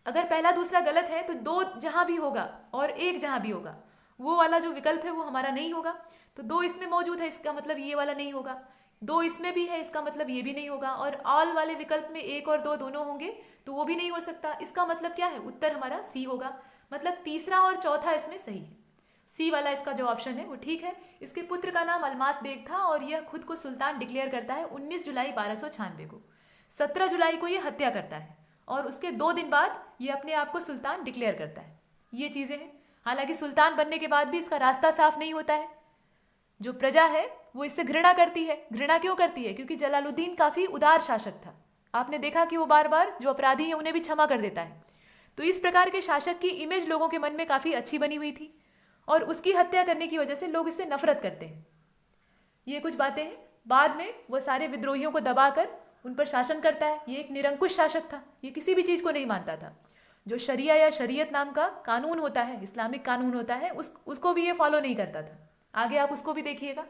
अगर पहला दूसरा गलत है तो 2 जहां भी होगा और 1 जहां भी होगा, वो वाला जो विकल्प है वो हमारा नहीं होगा। तो 2 इसमें मौजूद है, इसका मतलब ये वाला नहीं होगा। 2 इसमें भी है, इसका मतलब ये भी नहीं होगा। और ऑल वाले विकल्प में 1 और 2 दोनों होंगे तो वो भी नहीं हो सकता। इसका मतलब क्या है? उत्तर हमारा सी होगा। मतलब तीसरा और चौथा इसमें सही है। सी वाला इसका जो ऑप्शन है वो ठीक है। इसके पुत्र का नाम अल्मास बेग था और यह खुद को सुल्तान डिक्लेयर करता है 19 जुलाई 1296 को। 17 जुलाई को यह हत्या करता है और उसके 2 दिन बाद यह अपने आप को सुल्तान डिक्लेयर करता है। ये चीज़ें हैं। हालांकि सुल्तान बनने के बाद भी इसका रास्ता साफ नहीं होता है। जो प्रजा है वो इससे घृणा करती है। घृणा क्यों करती है? क्योंकि जलालुद्दीन काफ़ी उदार शासक था। आपने देखा कि वो बार बार जो अपराधी हैं उन्हें भी क्षमा कर देता है। तो इस प्रकार के शासक की इमेज लोगों के मन में काफ़ी अच्छी बनी हुई थी और उसकी हत्या करने की वजह से लोग इससे नफरत करते हैं। ये कुछ बातें हैं। बाद में वो सारे विद्रोहियों को दबाकर उन पर शासन करता है। ये एक निरंकुश शासक था। ये किसी भी चीज़ को नहीं मानता था। जो शरिया या शरीयत नाम का कानून होता है, इस्लामिक कानून होता है, उसको भी ये फॉलो नहीं करता था। आगे आप उसको भी देखिएगा।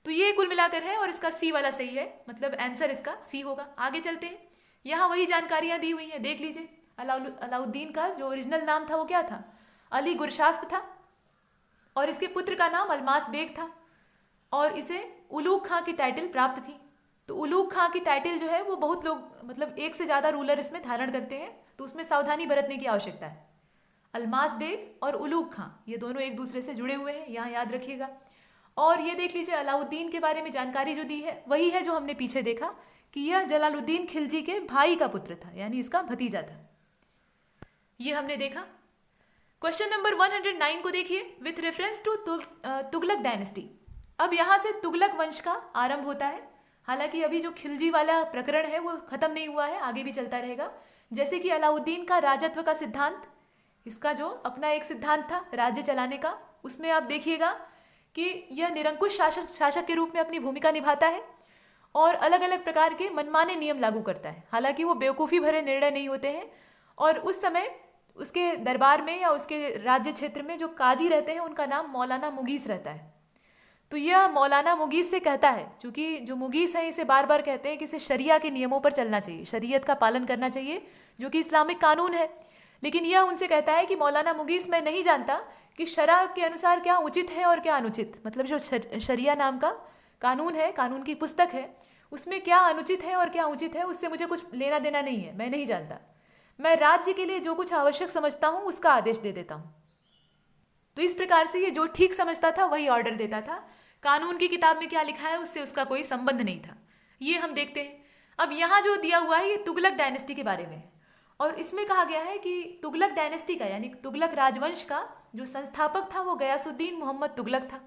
तो ये कुल मिलाकर है और इसका सी वाला सही है, मतलब आंसर इसका सी होगा। आगे चलते हैं। यहाँ वही जानकारियाँ दी हुई हैं, देख लीजिए। अलाउद्दीन का जो ओरिजिनल नाम था वो क्या था? अली गुरशास्प था और इसके पुत्र का नाम अल्मास बेग था और इसे उलूग खां की टाइटल प्राप्त थी। तो उलूग खां की टाइटल जो है वो बहुत लोग, मतलब एक से ज़्यादा रूलर इसमें धारण करते हैं, तो उसमें सावधानी बरतने की आवश्यकता है। अल्मास बेग और उलूग खां ये दोनों एक दूसरे से जुड़े हुए हैं, यहाँ याद रखिएगा। और ये देख लीजिए, अलाउद्दीन के बारे में जानकारी जो दी है वही है जो हमने पीछे देखा कि यह जलालुद्दीन खिलजी के भाई का पुत्र था, यानी इसका भतीजा था। ये हमने देखा। क्वेश्चन नंबर 109 को देखिए। With reference to Tughlaq dynasty. अब यहाँ से तुगलक वंश का आरंभ होता है। हालांकि अभी जो खिलजी वाला प्रकरण है वो खत्म नहीं हुआ है, आगे भी चलता रहेगा। जैसे कि अलाउद्दीन का राजत्व का सिद्धांत, इसका जो अपना एक सिद्धांत था राज्य चलाने का, उसमें आप देखिएगा कि यह निरंकुश शासक के रूप में अपनी भूमिका निभाता है और अलग अलग प्रकार के मनमाने नियम लागू करता है। हालांकि वो बेवकूफ़ी भरे निर्णय नहीं होते हैं। और उस समय उसके दरबार में या उसके राज्य क्षेत्र में जो काजी रहते हैं उनका नाम मौलाना मुगीस रहता है। तो यह मौलाना मुगीस से कहता है, क्योंकि जो मुगीस है इसे बार बार कहते हैं कि इसे शरिया के नियमों पर चलना चाहिए, शरीयत का पालन करना चाहिए, जो कि इस्लामिक कानून है। लेकिन यह उनसे कहता है कि मौलाना मुगीस, मैं नहीं जानता कि शरअ के अनुसार क्या उचित है और क्या अनुचित, मतलब जो शरिया नाम का कानून है, कानून की पुस्तक है, उसमें क्या अनुचित है और क्या उचित है, उससे मुझे कुछ लेना देना नहीं है, मैं नहीं जानता। मैं राज्य के लिए जो कुछ आवश्यक समझता हूँ उसका आदेश दे देता हूँ। तो इस प्रकार से ये जो ठीक समझता था वही ऑर्डर देता था। कानून की किताब में क्या लिखा है उससे उसका कोई संबंध नहीं था। ये हम देखते हैं। अब यहाँ जो दिया हुआ है ये तुगलक डायनेस्टी के बारे में है, और इसमें कहा गया है कि तुगलक डायनेस्टी का यानी तुगलक राजवंश का जो संस्थापक था वो गयासुद्दीन मोहम्मद तुगलक था।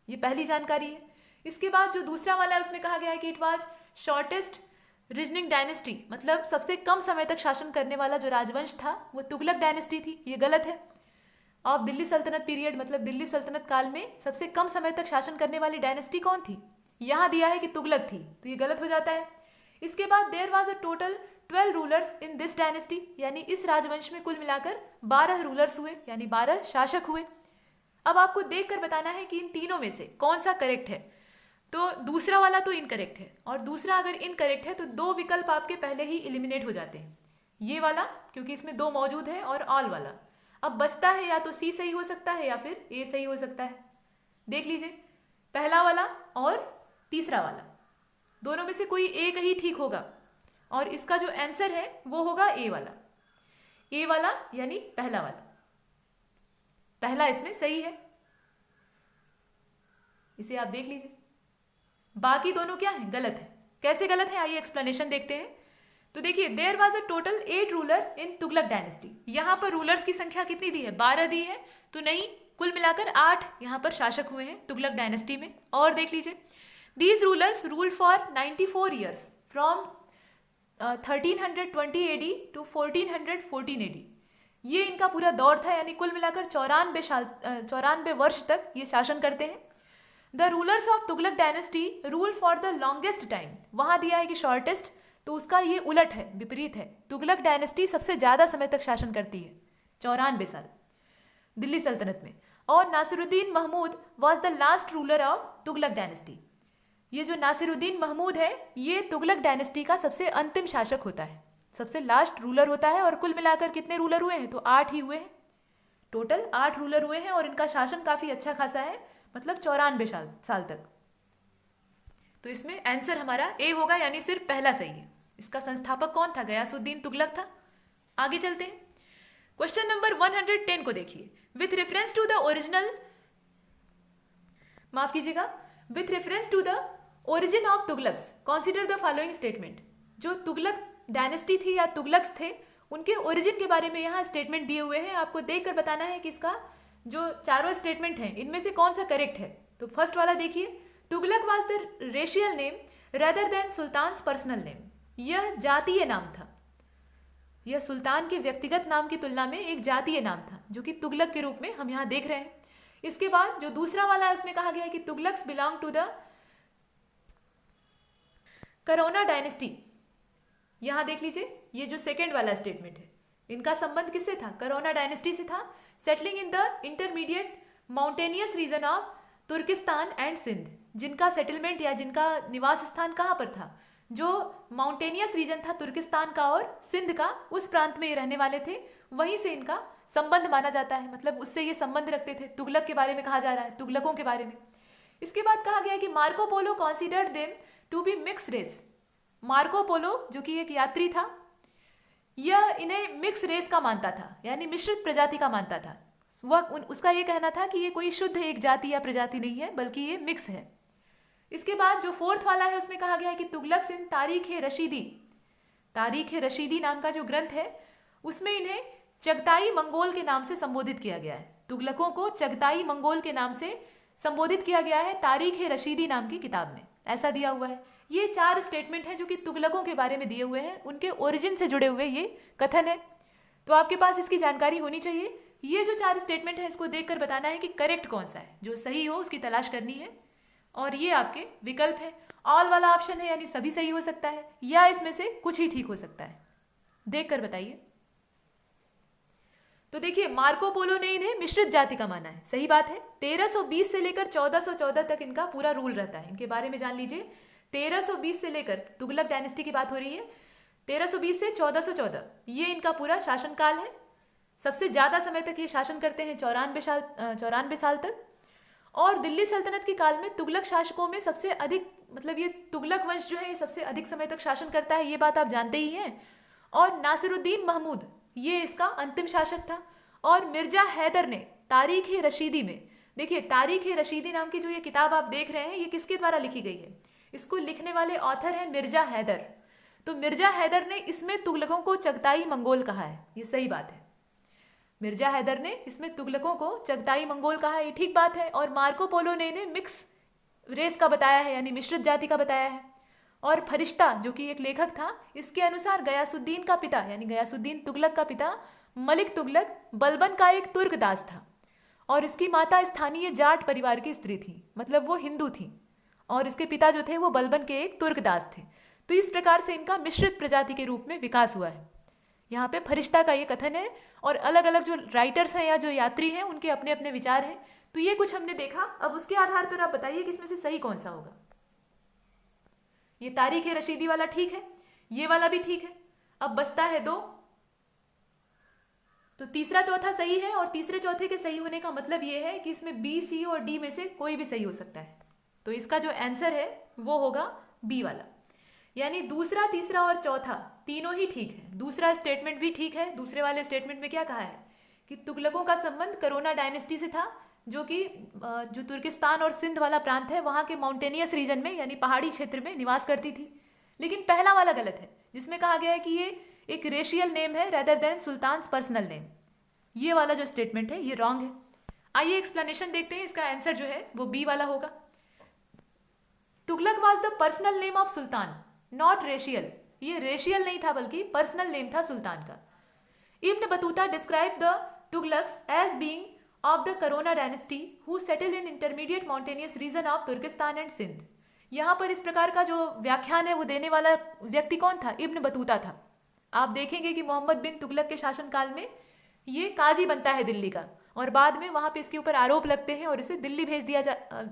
ये पहली जानकारी है। इसके बाद जो दूसरा वाला है उसमें कहा गया है कि it was shortest reasoning dynasty, मतलब सबसे कम समय तक शासन करने वाला जो राजवंश था वो तुगलक डायनेस्टी थी। ये गलत है। ऑफ दिल्ली सल्तनत पीरियड, मतलब दिल्ली सल्तनत काल में सबसे कम समय तक शासन करने वाली डायनेस्टी कौन थी? यहाँ दिया है कि तुगलक थी, तो ये गलत हो जाता है। इसके बाद there was a total 12 rulers in this dynasty, यानी इस राजवंश में कुल मिलाकर 12 रूलर्स हुए, यानी 12 शासक हुए। अब आपको देखकर बताना है कि इन तीनों में से कौन सा करेक्ट है। तो दूसरा वाला तो इनकरेक्ट है, और दूसरा अगर इनकरेक्ट है तो दो विकल्प आपके पहले ही एलिमिनेट हो जाते हैं। ये वाला क्योंकि इसमें दो मौजूद है, और ऑल वाला। अब बचता है या तो सी सही हो सकता है या फिर ए सही हो सकता है। देख लीजिए, पहला वाला और तीसरा वाला, दोनों में से कोई एक ही ठीक होगा, और इसका जो आंसर है वो होगा ए वाला। ए वाला यानी पहला वाला, पहला इसमें सही है। इसे आप देख लीजिए। बाकी दोनों क्या है? गलत है। कैसे गलत है आइए एक्सप्लेनेशन देखते हैं। तो देखिए, there was a total 8 ruler in Tughlaq dynasty. यहाँ पर रूलर्स की संख्या कितनी दी है? 12 दी है। तो नहीं, कुल मिलाकर 8 यहाँ पर शासक हुए हैं तुगलक डायनेस्टी में। और देख लीजिए, these rulers rule for 94 years from 1320 AD to 1414 AD। ये इनका पूरा दौर था, यानी कुल मिलाकर 94 वर्ष तक ये शासन करते हैं। The rulers of Tughlaq dynasty rule for the longest time. वहां दिया है कि शॉर्टेस्ट, तो उसका ये उलट है, विपरीत है। तुगलक डायनेस्टी सबसे ज्यादा समय तक शासन करती है, 94 साल दिल्ली सल्तनत में। और Nasiruddin Mahmud was the last ruler of Tughlaq dynasty. ये जो नासिरुद्दीन महमूद है ये तुगलक डायनेस्टी का सबसे अंतिम शासक होता है, सबसे लास्ट रूलर होता है। और कुल मिलाकर कितने रूलर हुए हैं? तो 8 ही हुए हैं। टोटल 8 रूलर हुए हैं, और इनका शासन काफी अच्छा खासा है, मतलब 94 साल तक। तो इसमें आंसर हमारा ए होगा, यानी सिर्फ पहला सही है। इसका संस्थापक कौन था? गयासुद्दीन तुगलक था। आगे चलते हैं। क्वेश्चन नंबर 110 को देखिए। With reference to the original, माफ कीजिएगा, with reference to the origin of Tughlaqs consider the following statement. जो तुगलक डायनेस्टी थी या तुगलक्स थे, उनके ओरिजिन के बारे में यहाँ स्टेटमेंट दिए हुए हैं। आपको देखकर बताना है कि इसका जो चारों स्टेटमेंट हैं इनमें से कौन सा करेक्ट है। तो फर्स्ट वाला देखिए, Tughlaq was the racial name rather than sultan's personal name. यह जातीय नाम था, यह सुल्तान के व्यक्तिगत नाम की तुलना में एक जातीय नाम था, जो कि तुगलक के रूप में हम यहाँ देख रहे हैं। इसके बाद जो दूसरा वाला है उसमें कहा गया है कि Tughlaqs belong to the Qarauna dynasty. यहां देख लीजिए, ये जो सेकेंड वाला स्टेटमेंट है, इनका संबंध किससे था? करोना डायनेस्टी से था। Settling in the intermediate mountainous region of Turkistan and Sindh. जिनका सेटलमेंट या जिनका निवास स्थान कहाँ पर था? जो माउंटेनियस रीजन था तुर्किस्तान का और सिंध का, उस प्रांत में ये रहने वाले थे। वहीं से इनका संबंध माना जाता है, मतलब उससे ये संबंध रखते थे। तुगलक के बारे में कहा जा रहा है, तुगलकों के बारे में। इसके बाद कहा गया कि Marco Polo considered them to be mix race. Marco Polo जो कि एक यात्री था, यह इन्हें मिक्स रेस का मानता था, यानी मिश्रित प्रजाति का मानता था। उसका ये कहना था कि ये कोई शुद्ध एक जाति या प्रजाति नहीं है, बल्कि ये मिक्स है। इसके बाद जो फोर्थ वाला है उसमें कहा गया है कि तुगलक्स इन तारीख रशीदी नाम का जो ग्रंथ है उसमें इन्हें चगताई मंगोल के नाम से संबोधित किया गया है। तुगलकों को चगताई मंगोल के नाम से संबोधित किया गया है तारीख रशीदी नाम की किताब में, ऐसा दिया हुआ है। ये 4 स्टेटमेंट हैं जो कि तुगलकों के बारे में दिए हुए हैं, उनके ओरिजिन से जुड़े हुए ये कथन है। तो आपके पास इसकी जानकारी होनी चाहिए। ये जो 4 स्टेटमेंट है इसको देखकर बताना है कि करेक्ट कौन सा है, जो सही हो उसकी तलाश करनी है। और ये आपके विकल्प है। ऑल वाला ऑप्शन है, यानी सभी सही हो सकता है, या इसमें से कुछ ही ठीक हो सकता है। देखकर बताइए। तो देखिए, मार्को पोलो ने इन्हें मिश्रित जाति का माना है, सही बात है। 1320 से लेकर 1414 तक इनका पूरा रूल रहता है। इनके बारे में जान लीजिए। 1320 से लेकर, तुगलक डायनेस्टी की बात हो रही है, 1320 से 1414 ये इनका पूरा शासनकाल है। सबसे ज़्यादा समय तक ये शासन करते हैं 94 साल तक। और दिल्ली सल्तनत के काल में तुगलक शासकों में सबसे अधिक, मतलब ये तुगलक वंश जो है ये सबसे अधिक समय तक शासन करता है, ये बात आप जानते ही हैं। और नासिरुद्दीन महमूद ये इसका अंतिम शासक था। और मिर्जा हैदर ने तारीख ए रशीदी में, देखिए तारीख ए रशीदी नाम की जो ये किताब आप देख रहे हैं ये किसके द्वारा लिखी गई है, इसको लिखने वाले ऑथर हैं मिर्जा हैदर। तो मिर्जा हैदर ने इसमें तुगलकों को चगताई मंगोल कहा है, ये सही बात है। मिर्जा हैदर ने इसमें तुगलकों को चगताई मंगोल कहा है, ये ठीक बात है। और मार्को पोलो ने इन्हें मिक्स रेस का बताया है, यानी मिश्रित जाति का बताया है। और फरिश्ता जो कि एक लेखक था, इसके अनुसार गयासुद्दीन का पिता यानी गयासुद्दीन तुगलक का पिता मलिक तुगलक बलबन का एक तुर्क दास था। और इसकी माता स्थानीय जाट परिवार की स्त्री थी, मतलब वो हिंदू थी। और इसके पिता जो थे वो बलबन के एक तुर्क दास थे। तो इस प्रकार से इनका मिश्रित प्रजाति के रूप में विकास हुआ है। यहाँ पे फरिश्ता का ये कथन है। और अलग अलग जो राइटर्स हैं या जो यात्री हैं उनके अपने अपने विचार हैं। तो ये कुछ हमने देखा। अब उसके आधार पर आप बताइए कि इसमें से सही कौन सा होगा। ये तारीख ए रशीदी वाला ठीक है, ये वाला भी ठीक है। अब बचता है 2। तो तीसरा चौथा सही है। और तीसरे चौथे के सही होने का मतलब ये है कि इसमें बी, सी और डी में से कोई भी सही हो सकता है। तो इसका जो आंसर है वो होगा बी वाला, यानी दूसरा, तीसरा और चौथा तीनों ही ठीक है। दूसरा स्टेटमेंट भी ठीक है। दूसरे वाले स्टेटमेंट में क्या कहा है कि तुगलकों का संबंध करोना डायनेस्टी से था, जो कि जो तुर्किस्तान और सिंध वाला प्रांत है वहाँ के माउंटेनियस रीजन में यानी पहाड़ी क्षेत्र में निवास करती थी। लेकिन पहला वाला गलत है, जिसमें कहा गया है कि ये एक रेशियल नेम है रेदर देन सुल्तान पर्सनल नेम। ये वाला जो स्टेटमेंट है ये रॉन्ग है। आइए एक्सप्लेनेशन देखते हैं। इसका आंसर जो है वो बी वाला होगा। Tughlaq was the personal name of sultan, not racial. ये रेशियल नहीं था बल्कि पर्सनल नेम था सुल्तान का। Ibn Battuta describe the Tughlaqs as being of the Qarauna dynasty who settle in intermediate mountainous region of Turkistan and Sindh. यहाँ पर इस प्रकार का जो व्याख्यान है वो देने वाला व्यक्ति कौन था? इब्न बतूता था। आप देखेंगे कि मोहम्मद बिन तुगलक के शासनकाल में ये काजी बनता है दिल्ली का, और बाद में वहाँ पे इसके ऊपर आरोप लगते हैं और इसे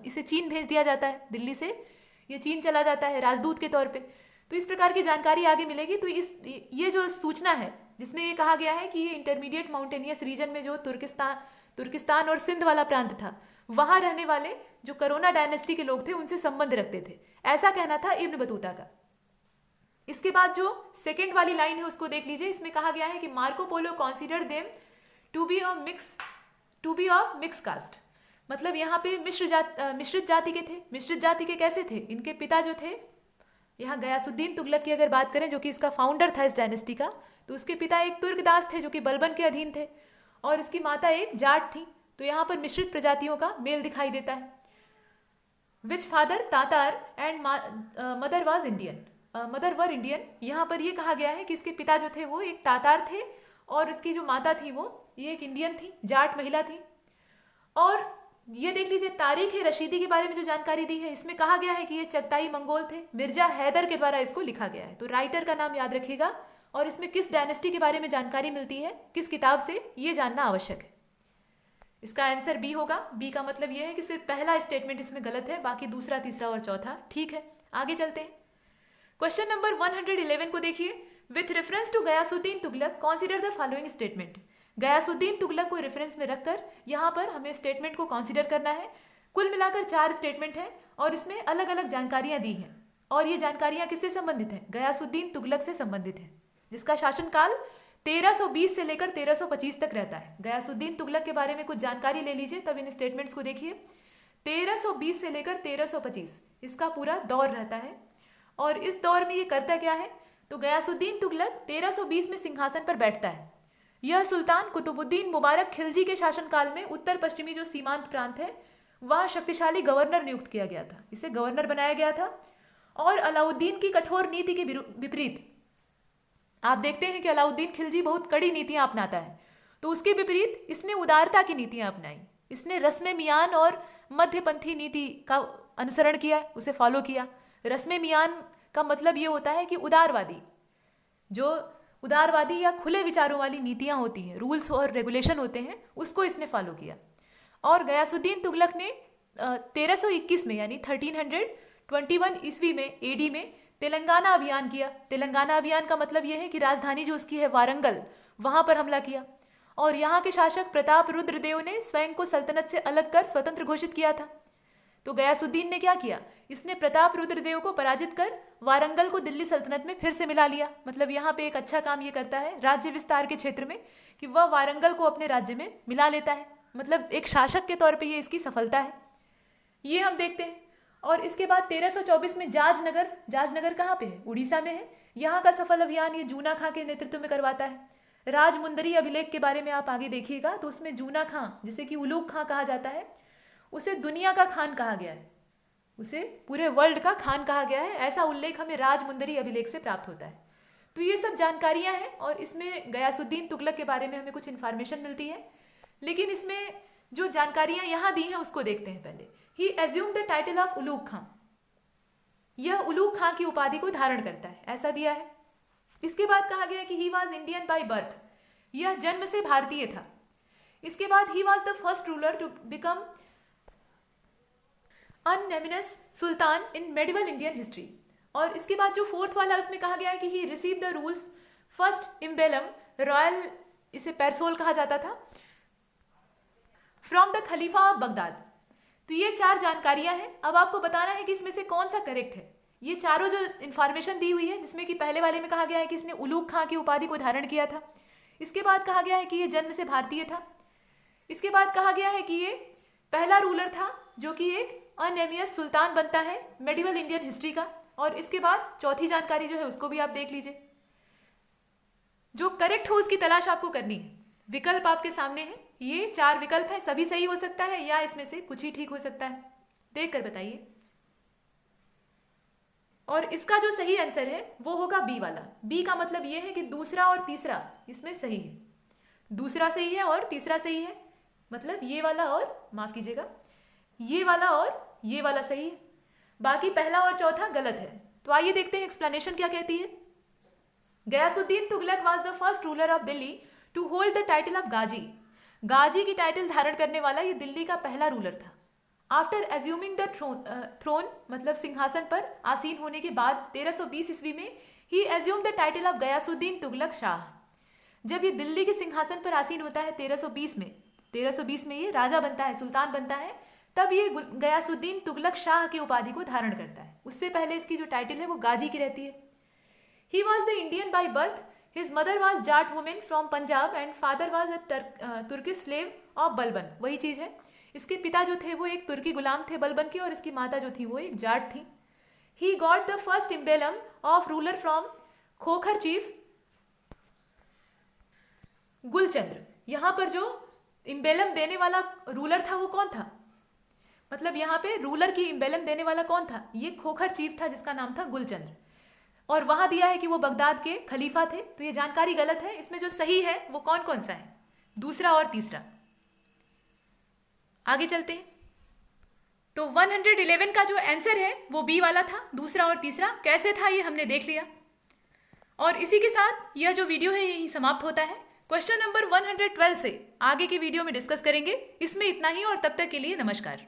इसे चीन भेज दिया जाता है। दिल्ली से ये चीन चला जाता है राजदूत के तौर पे। तो इस प्रकार की जानकारी आगे मिलेगी। तो ये जो सूचना है जिसमें ये कहा गया है कि ये इंटरमीडिएट माउंटेनियस रीजन में जो तुर्किस्तान और सिंध वाला प्रांत था, वहाँ रहने वाले जो करोना डायनेस्टी के लोग थे उनसे संबंध रखते थे, ऐसा कहना था इब्न बतूता का। इसके बाद जो सेकेंड वाली लाइन है उसको देख लीजिए। इसमें कहा गया है कि Marco Polo consider them to be of mix caste, मतलब यहाँ पे मिश्रित जाति के थे। मिश्रित जाति के कैसे थे? इनके पिता जो थे, यहाँ गयासुद्दीन तुगलक की अगर बात करें जो कि इसका फाउंडर था इस डायनेस्टी का, तो उसके पिता एक तुर्क दास थे जो कि बलबन के अधीन थे, और इसकी माता एक जाट थी। तो यहाँ पर मिश्रित प्रजातियों का मेल दिखाई देता है। Which father Tatar and mother were Indian. यहाँ पर ये कहा गया है कि इसके पिता जो थे वो एक तातार थे और इसकी जो माता थी वो ये एक इंडियन थी, जाट महिला थी। और ये देख लीजिए तारीख ए रशीदी के बारे में जो जानकारी दी है, इसमें कहा गया है कि ये चगताई मंगोल थे। मिर्जा हैदर के द्वारा इसको लिखा गया है। तो राइटर का नाम याद रखिएगा, और इसमें किस डायनेस्टी के बारे में जानकारी मिलती है, किस किताब से, ये जानना आवश्यक है। इसका आंसर बी होगा। बी का मतलब ये है कि सिर्फ पहला स्टेटमेंट इसमें गलत है, बाकी दूसरा, तीसरा और चौथा ठीक है। आगे चलते हैं। क्वेश्चन नंबर 111 को देखिए। With reference to Ghiyasuddin Tughlaq consider the following statement. Ghiyasuddin Tughlaq को रेफरेंस में रखकर यहाँ पर हमें स्टेटमेंट को कंसीडर करना है। कुल मिलाकर 4 स्टेटमेंट हैं और इसमें अलग अलग जानकारियां दी हैं, और ये जानकारियां किससे संबंधित हैं? गयासुद्दीन तुगलक से संबंधित है, जिसका शासनकाल 1320 से लेकर 1325 तक रहता है। गयासुद्दीन तुगलक के बारे में कुछ जानकारी ले लीजिए, तब इन स्टेटमेंट्स को देखिए। 1320 से लेकर 1325 इसका पूरा दौर रहता है। और इस दौर में ये करता क्या है? तो गयासुद्दीन तुगलक 1320 में सिंहासन पर बैठता है। यह सुल्तान कुतुबुद्दीन मुबारक खिलजी के शासनकाल में उत्तर पश्चिमी जो सीमांत प्रांत है वहाँ शक्तिशाली गवर्नर नियुक्त किया गया था। इसे गवर्नर बनाया गया था। और अलाउद्दीन की कठोर नीति के विपरीत आप देखते हैं कि अलाउद्दीन खिलजी बहुत कड़ी नीतियां अपनाता है, तो उसके विपरीत इसने उदारता की नीतियां अपनाई। इसने रस्म मियान और मध्यपंथी नीति का अनुसरण किया, उसे फॉलो किया। रस्म मियान का मतलब ये होता है कि उदारवादी, जो उदारवादी या खुले विचारों वाली नीतियां होती हैं, रूल्स और रेगुलेशन होते हैं, उसको इसने फॉलो किया। और गयासुद्दीन तुगलक ने 1321 में यानी 1321 ईस्वी में एडी में तेलंगाना अभियान किया। तेलंगाना अभियान का मतलब यह है कि राजधानी जो उसकी है वारंगल, वहां पर हमला किया। और यहाँ के शासक प्रताप रुद्रदेव ने स्वयं को सल्तनत से अलग कर स्वतंत्र घोषित किया था। तो गयासुद्दीन ने क्या किया, इसने प्रताप रुद्रदेव को पराजित कर वारंगल को दिल्ली सल्तनत में फिर से मिला लिया। मतलब यहाँ पे एक अच्छा काम ये करता है राज्य विस्तार के क्षेत्र में कि वह वारंगल को अपने राज्य में मिला लेता है। मतलब एक शासक के तौर पे ये इसकी सफलता है, ये हम देखते हैं। और इसके बाद 1324 में जाजनगर कहाँ पे है, उड़ीसा में है। यहाँ का सफल अभियान ये जूना खां के नेतृत्व में करवाता है। राजमुंदरी अभिलेख के बारे में आप आगे देखिएगा तो उसमें जूना खां, जिसे कि उलूग खां कहा जाता है, उसे दुनिया का खान कहा गया है, उसे पूरे वर्ल्ड का खान कहा गया है। ऐसा उल्लेख हमें राजमुंदरी अभिलेख से प्राप्त होता है। तो ये सब जानकारियां हैं और इसमें गयासुद्दीन तुगलक के बारे में हमें कुछ इन्फॉर्मेशन मिलती है। लेकिन इसमें जो जानकारियां यहाँ दी हैं उसको देखते हैं पहले। He assume the title of Ulugh Khan, यह उलूग खां की उपाधि को धारण करता है, ऐसा दिया है। इसके बाद कहा गया कि he was Indian by birth, यह जन्म से भारतीय था। इसके बाद he was the first ruler to become unanimous sultan in medieval Indian history. और इसके बाद जो फोर्थ वाला उसमें कहा गया है कि he receive the rules first emblem royal, इसे पैरसोल कहा जाता था, from the khalifa of Baghdad. तो ये 4 जानकारियां हैं। अब आपको बताना है कि इसमें से कौन सा करेक्ट है। ये चारों जो इन्फॉर्मेशन दी हुई है, जिसमें कि पहले वाले में कहा गया है कि इसने उलूग खां की उपाधि को धारण किया था, इसके बाद कहा गया है कि ये जन्म से भारतीय था, इसके बाद कहा गया है कि ये पहला रूलर था जो कि एक अनेमियस सुल्तान बनता है मेडिवल इंडियन हिस्ट्री का। और इसके बाद चौथी जानकारी जो है उसको भी आप देख लीजिए। जो करेक्ट हो उसकी तलाश आपको करनी है। विकल्प आपके सामने है, ये 4 विकल्प है, सभी सही हो सकता है या इसमें से कुछ ही ठीक हो सकता है, देख कर बताइए। और इसका जो सही आंसर है वो होगा बी वाला। बी का मतलब ये है कि दूसरा और तीसरा इसमें सही है, दूसरा सही है और तीसरा सही है। मतलब ये वाला और, माफ कीजिएगा, ये वाला और ये वाला सही है, बाकी पहला और चौथा गलत है। तो आइए देखते हैं एक्सप्लेनेशन क्या कहती है। Ghiyasuddin Tughlaq was the first ruler of Delhi to hold the title of Ghazi. Ghazi की टाइटल धारण करने वाला ये दिल्ली का पहला रूलर था। आफ्टर एज्यूमिंग द थ्रोन मतलब सिंहासन पर आसीन होने के बाद 1320 ईस्वी में he assume the title of Ghiyasuddin Tughlaq Shah. जब ये दिल्ली के सिंहासन पर आसीन होता है 1320 में ये राजा बनता है, सुल्तान बनता है, तब ये गयासुद्दीन तुगलक शाह की उपाधि को धारण करता है। उससे पहले इसकी जो टाइटल है वो गाजी की रहती है। He was the Indian by birth, his mother was Jat women from Punjab and father was a Turkish slave of Balban. वही चीज है, इसके पिता जो थे वो एक तुर्की गुलाम थे बलबन के और इसकी माता जो थी वो एक जाट थी। He got the first emblem of ruler from Khokhar chief Gulchandra. यहाँ पर जो इम्बेलम देने वाला रूलर था वो कौन था, मतलब यहाँ पे रूलर की इम्बेलम देने वाला कौन था, ये खोखर चीफ था जिसका नाम था गुलचंद्र। और वहां दिया है कि वो बगदाद के खलीफा थे। तो ये जानकारी गलत है। इसमें जो सही है वो कौन कौन सा है, दूसरा और तीसरा। आगे चलते हैं। तो 111 का जो आंसर है वो बी वाला था, दूसरा और तीसरा। कैसे था ये हमने देख लिया। और इसी के साथ यह जो वीडियो है यही समाप्त होता है। क्वेश्चन नंबर 112 से आगे की वीडियो में डिस्कस करेंगे। इसमें इतना ही और तब तक के लिए नमस्कार।